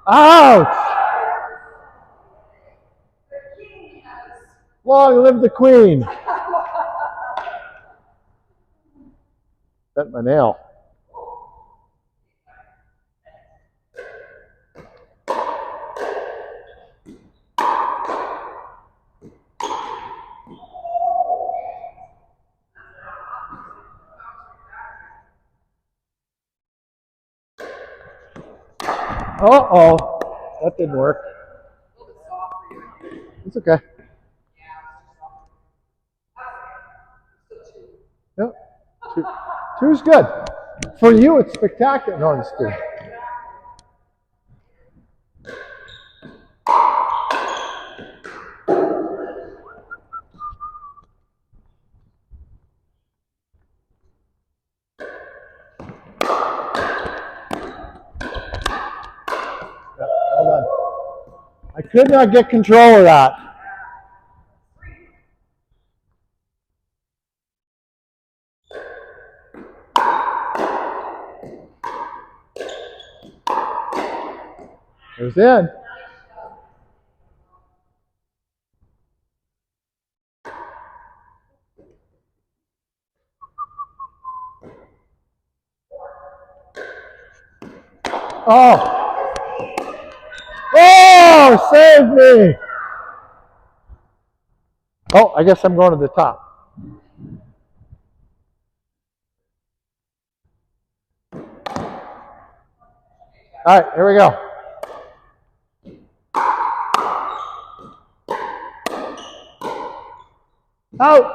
A: Ouch! Long live the queen. Bent my nail. Uh-oh. That didn't work. It's okay. Yep. Two's good. For you, it's spectacular. No, I'm just kidding. Yep, well done. I could not get control of that. It was in. Oh! Oh! Save me! Oh, I guess I'm going to the top. All right, here we go. Out!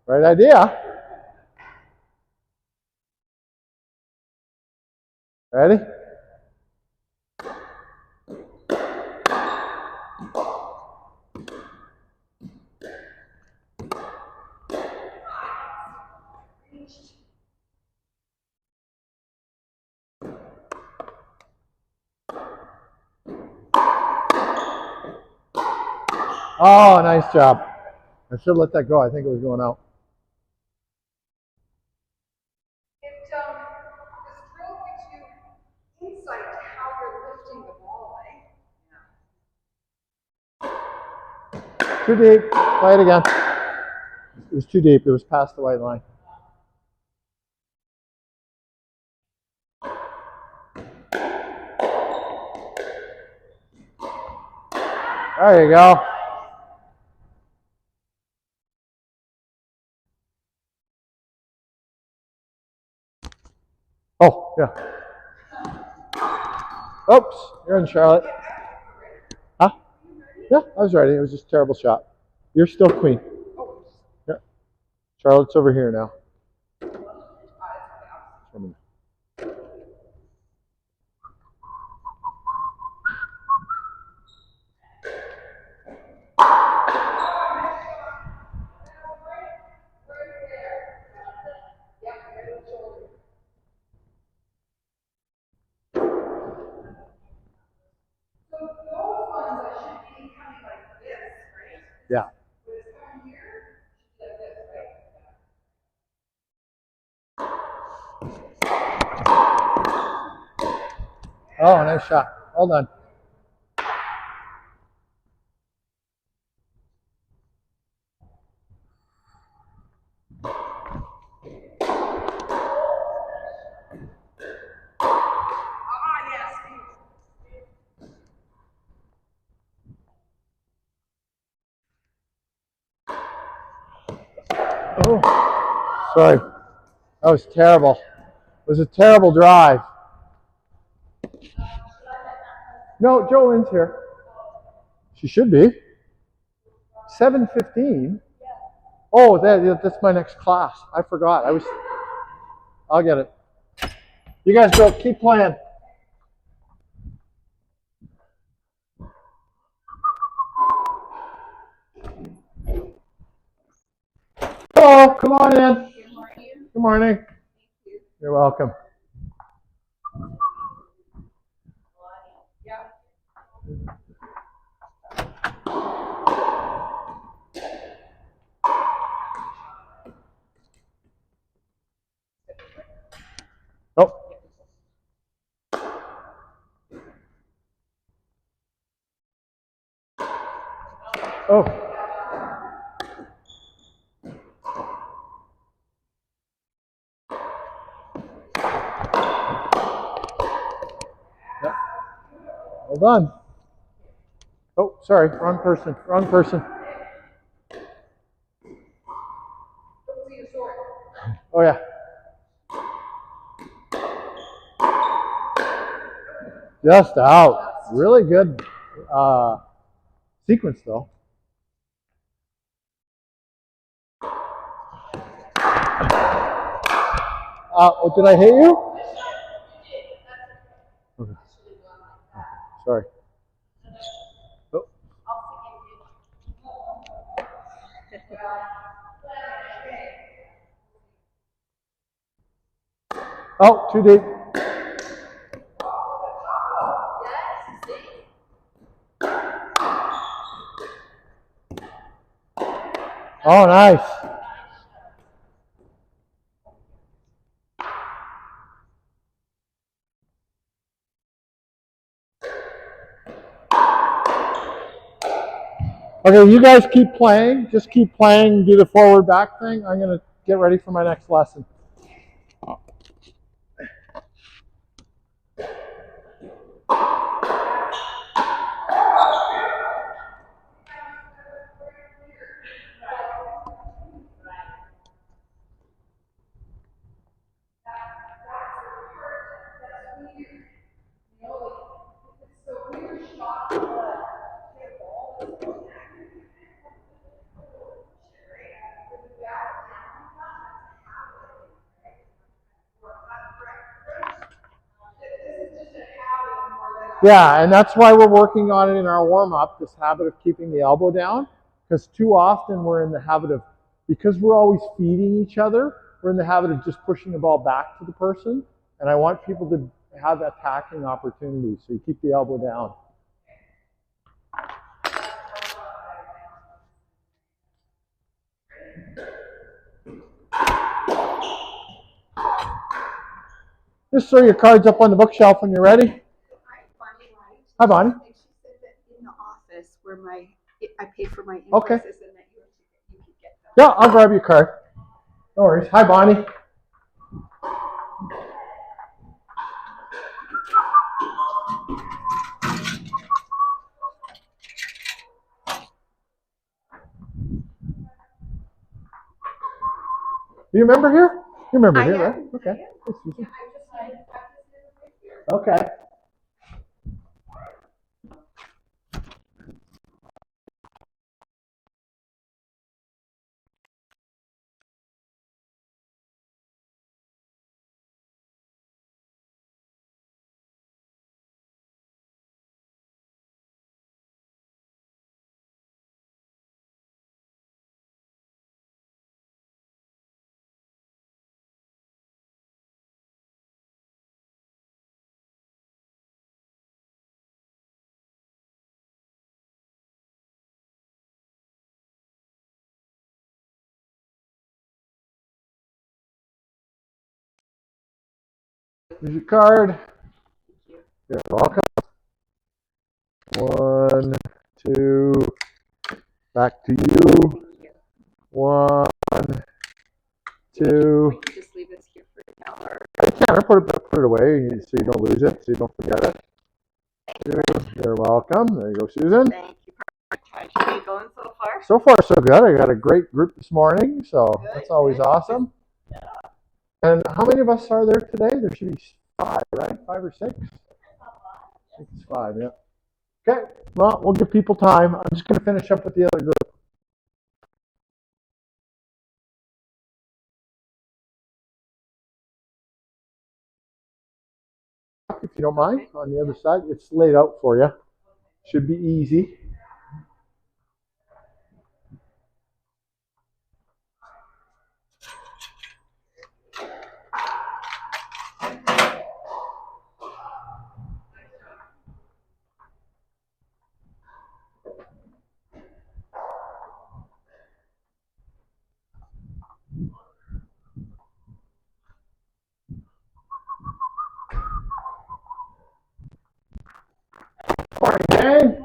A: Right idea. Ready? Oh, nice job. I should let that go. I think it was going out.
B: This drill gives you insight to how you're lifting the ball, eh?
A: Too deep. Play it again. It was too deep. It was past the white line. There you go. Oh, yeah. Oops, you're in, Charlotte. Huh? Yeah, I was ready. It was just a terrible shot. You're still queen. Yeah. Charlotte's over here now. Yeah. Oh, nice shot. Well done. Oh, sorry. That was terrible. It was a terrible drive. No, Jolene's here. She should be. 7:15. Oh, that's my next class. I forgot. I'll get it. You guys go. Keep playing. Hello. Come on in.
B: Good morning.
A: Good morning. You're welcome.
B: Yeah.
A: Oh. Oh. Yep. Well done. Oh, sorry. Wrong person. Wrong person. Oh, yeah. Just out. Really good sequence, though. Oh, did I hit you? Okay. Sorry. Oh. Oh, too deep. Oh, nice. Okay, you guys keep playing. Just keep playing. Do the forward back thing. I'm going to get ready for my next lesson. Yeah, and that's why we're working on it in our warm-up, this habit of keeping the elbow down, because too often we're in the habit of, because we're always feeding each other, we're in the habit of just pushing the ball back to the person, and I want people to have attacking opportunities, so you keep the elbow down. Just throw your cards up on the bookshelf when you're ready. Hi, Bonnie.
B: And she said that in the office where I pay for my invoices
A: Okay.
B: and that you could get them.
A: Yeah, I'll grab your card. No worries. Hi, Bonnie. Do you remember here? You remember here, right? Okay. Okay. Here's your card. You're welcome. 1, 2, back to you. 1, 2.
B: Just leave this here for now. Or...
A: I can. I put it away so you don't lose it, so you don't forget it. You're welcome. There you go, Susan.
B: Thank you. How are you going so far?
A: So far, so good. I got a great group this morning, so
B: Good,
A: that's always awesome.
B: Yeah.
A: And how many of us are there today? There should be 5, right? 5 or 6? I think it's 5, yeah. Okay, well, we'll give people time. I'm just going to finish up with the other group. If you don't mind, on the other side, it's laid out for you. Should be easy. Morning, gang.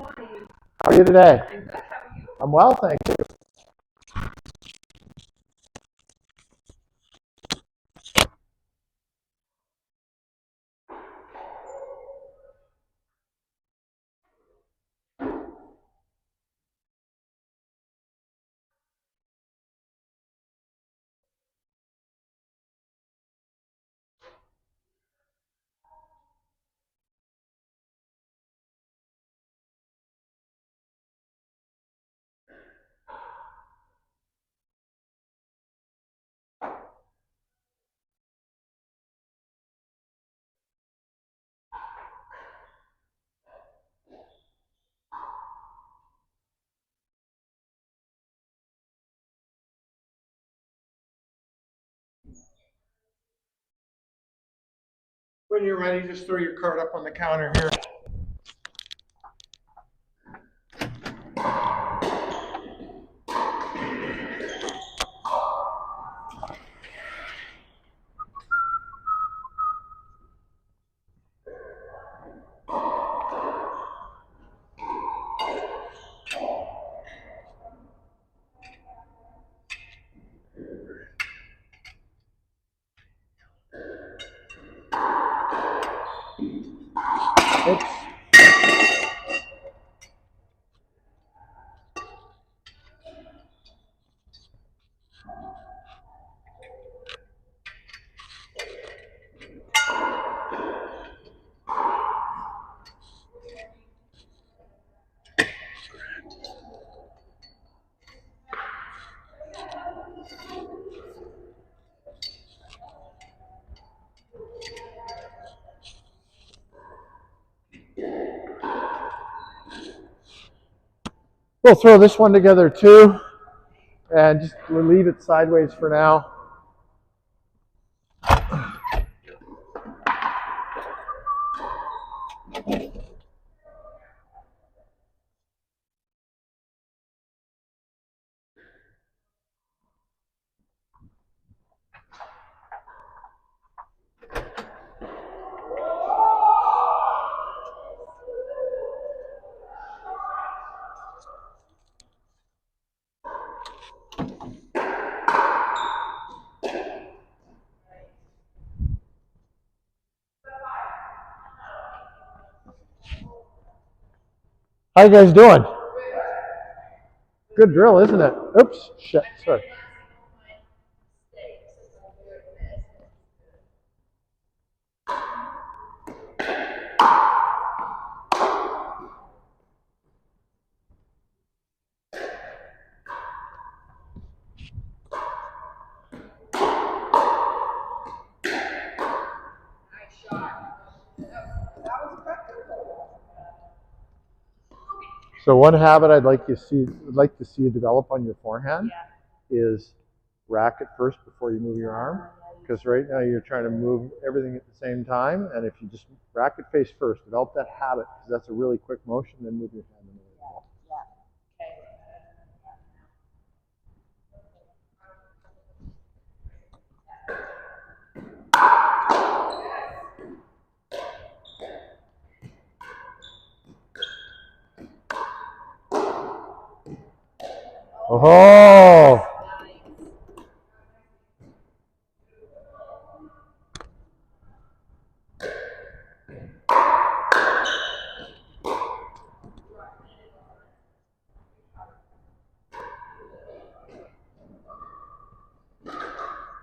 A: How are you today?
B: I'm good. How are you?
A: I'm well, thank you. When you're ready, just throw your card up on the counter here. Oops. We'll throw this one together too, and just leave it sideways for now. How you guys doing? Good drill, isn't it? Oops, shit, sorry. So one habit I'd like to see you develop on your forehand is racket first before you move your arm. Because right now you're trying to move everything at the same time, and if you just racket face first, develop that habit, because that's a really quick motion, then move your hand into the ball. Oh.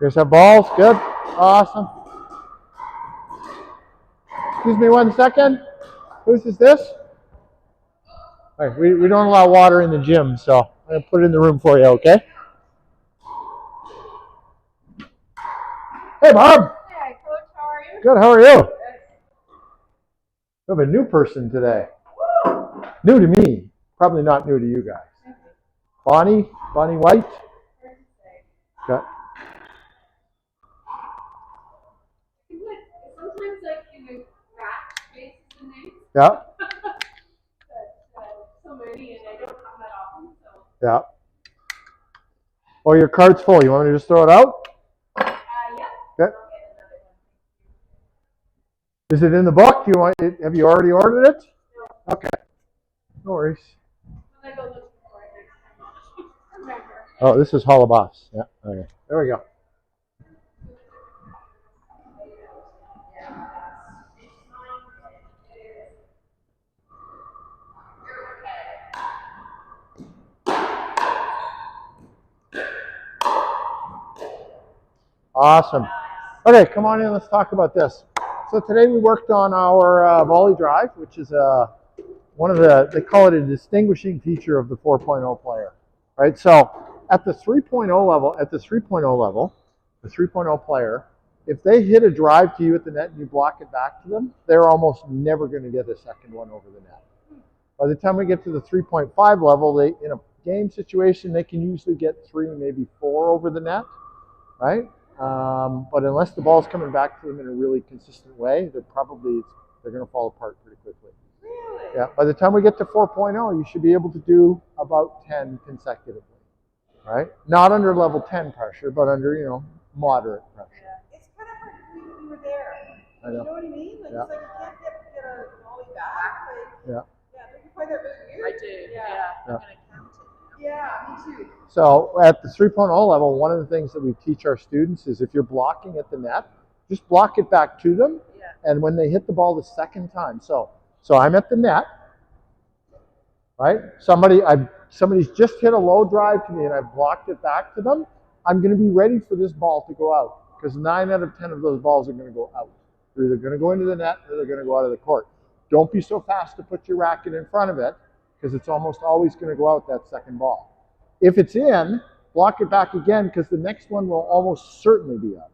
A: Here's our balls. Good. Awesome. Excuse me 1 second. Whose is this? All right, we don't allow water in the gym, so I'm going to put it in the room for you, okay? Hey, Bob.
B: Hey, Coach, how are you?
A: Good, how are you? We have a new person today. New to me. Probably not new to you guys. Bonnie White. Okay.
D: Sometimes like in the rat space and names.
A: Yeah.
D: But so many and I don't have that often, so.
A: Yeah. Oh, your card's full. You want me to just throw it out?
D: Yeah.
A: Okay. Is it in the book? Do you want it? Have you already ordered it?
D: No.
A: Okay. No worries.
D: When I go look for it next time, I'll remember.
A: Oh, this is Hall of Boss. Yeah. Okay. There we go. Awesome. Okay, come on in. Let's talk about this. So today we worked on our volley drive, which is one of they call it a distinguishing feature of the 4.0 player, right? So at the 3.0 level, the 3.0 player, if they hit a drive to you at the net and you block it back to them, they're almost never going to get a second one over the net. By the time we get to the 3.5 level, they in a game situation, they can usually get 3, maybe 4 over the net, right? But unless the ball's coming back to them in a really consistent way, they're going to fall apart pretty quickly.
B: Really?
A: Yeah. By the time we get to 4.0, you should be able to do about 10 consecutively, right? Not under level 10 pressure, but under moderate pressure.
B: Yeah. It's kind of hard to believe we were there.
A: I know.
B: You know what I mean? Like
A: Yeah.
B: it's like you can't get a volley back. Like,
A: Yeah.
B: Yeah. Don't you find that really weird?
C: I do.
B: Yeah.
C: I'm gonna count it.
B: Yeah, me too.
A: So at the 3.0 level, one of the things that we teach our students is if you're blocking at the net, just block it back to them.
C: Yeah.
A: And when they hit the ball the second time, so I'm at the net, right? Somebody's just hit a low drive to me and I've blocked it back to them. I'm going to be ready for this ball to go out because 9 out of 10 of those balls are going to go out. They're either going to go into the net or they're going to go out of the court. Don't be so fast to put your racket in front of it because it's almost always going to go out that second ball. If it's in, block it back again because the next one will almost certainly be out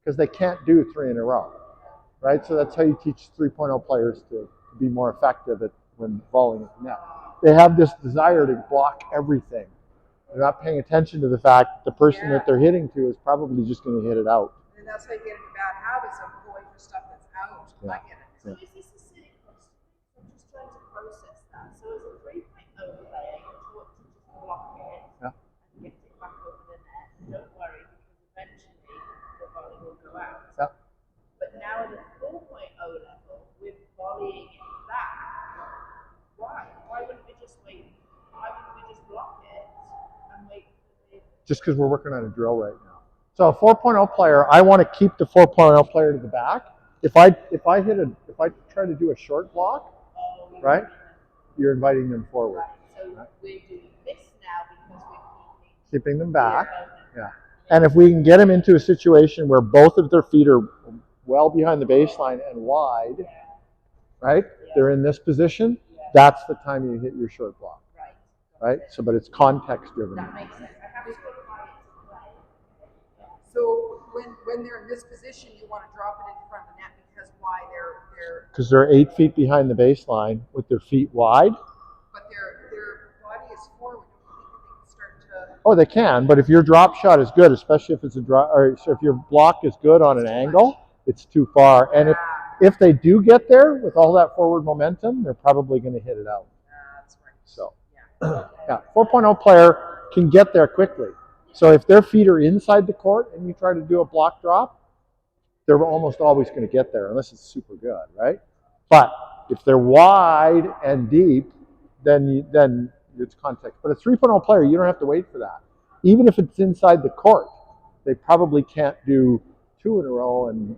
A: because they can't do 3 in a row, right? So that's how you teach 3.0 players to be more effective when volleying at the net. They have this desire to block everything. They're not paying attention to the fact that the person that they're hitting to is probably just going to hit it out.
B: And that's how you get into bad habits of going for stuff that's out.
A: Yeah.
B: I get it.
C: So is this a silly question? I'm just trying to process that. So as a 3.0 player, you're taught to just block it
A: Yeah.
C: and get it back over the net. Don't worry, because eventually the volley will go out.
A: Yeah.
C: But now at the 4.0 level, with volleying it back, why? Why wouldn't we just wait? Why wouldn't we just block it and wait for the...
A: Just because we're working on a drill right now. So a 4.0 player, I want to keep the 4.0 player to the back. If I try to do a short block, right, you're inviting them forward.
C: Right. So we're doing this now because we're
A: Keeping them back.
C: the
A: Yeah. And if we can get them into a situation where both of their feet are well behind the baseline and wide, right? They're in this position. That's the time you hit your short block, right? So, but it's context driven.
C: That makes sense. I have to play.
B: So when they're in this position, you want to drop it in front of the net because why
A: Because they're 8 feet behind the baseline with their feet wide.
B: but their body is forward. Don't you think they can start to?
A: Oh, they can, but if your drop shot is good, especially if it's a drop, or so if your block is good on an angle, it's too far. And if they do get there with all that forward momentum, they're probably going to hit it out.
B: That's right.
A: So, yeah, 4.0 player can get there quickly. So if their feet are inside the court and you try to do a block drop, they're almost always going to get there unless it's super good, right? But if they're wide and deep, then it's context. But a 3.0 player, you don't have to wait for that. Even if it's inside the court, they probably can't do 2 in a row, and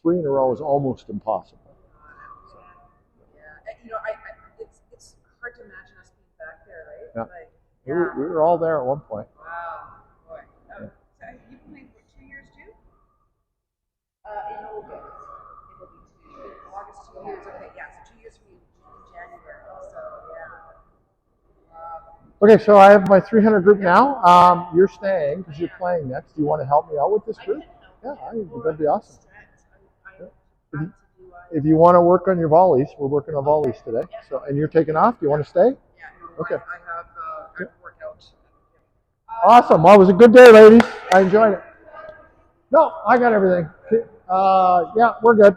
A: 3 in a row is almost impossible.
B: Yeah, it's hard to imagine us being back there, right?
A: Yeah.
B: Like,
A: We were all there at one point.
B: Wow, boy. So you've been playing for 2 years too? In August. It'll be 2 years. August, 2 years. Okay, yeah. So 2 years from you in January. So yeah.
A: Okay, so I have my 300 group now. You're staying because you're playing next. Do you want to help me out with this group? Yeah, that'd be awesome. If you want to work on your volleys, we're working on volleys today. So, and you're taking off. Do you want to stay?
B: Yeah.
A: Okay.
B: I have workout.
A: Awesome. Well, it was a good day, ladies. I enjoyed it. No, I got everything. Yeah, we're good.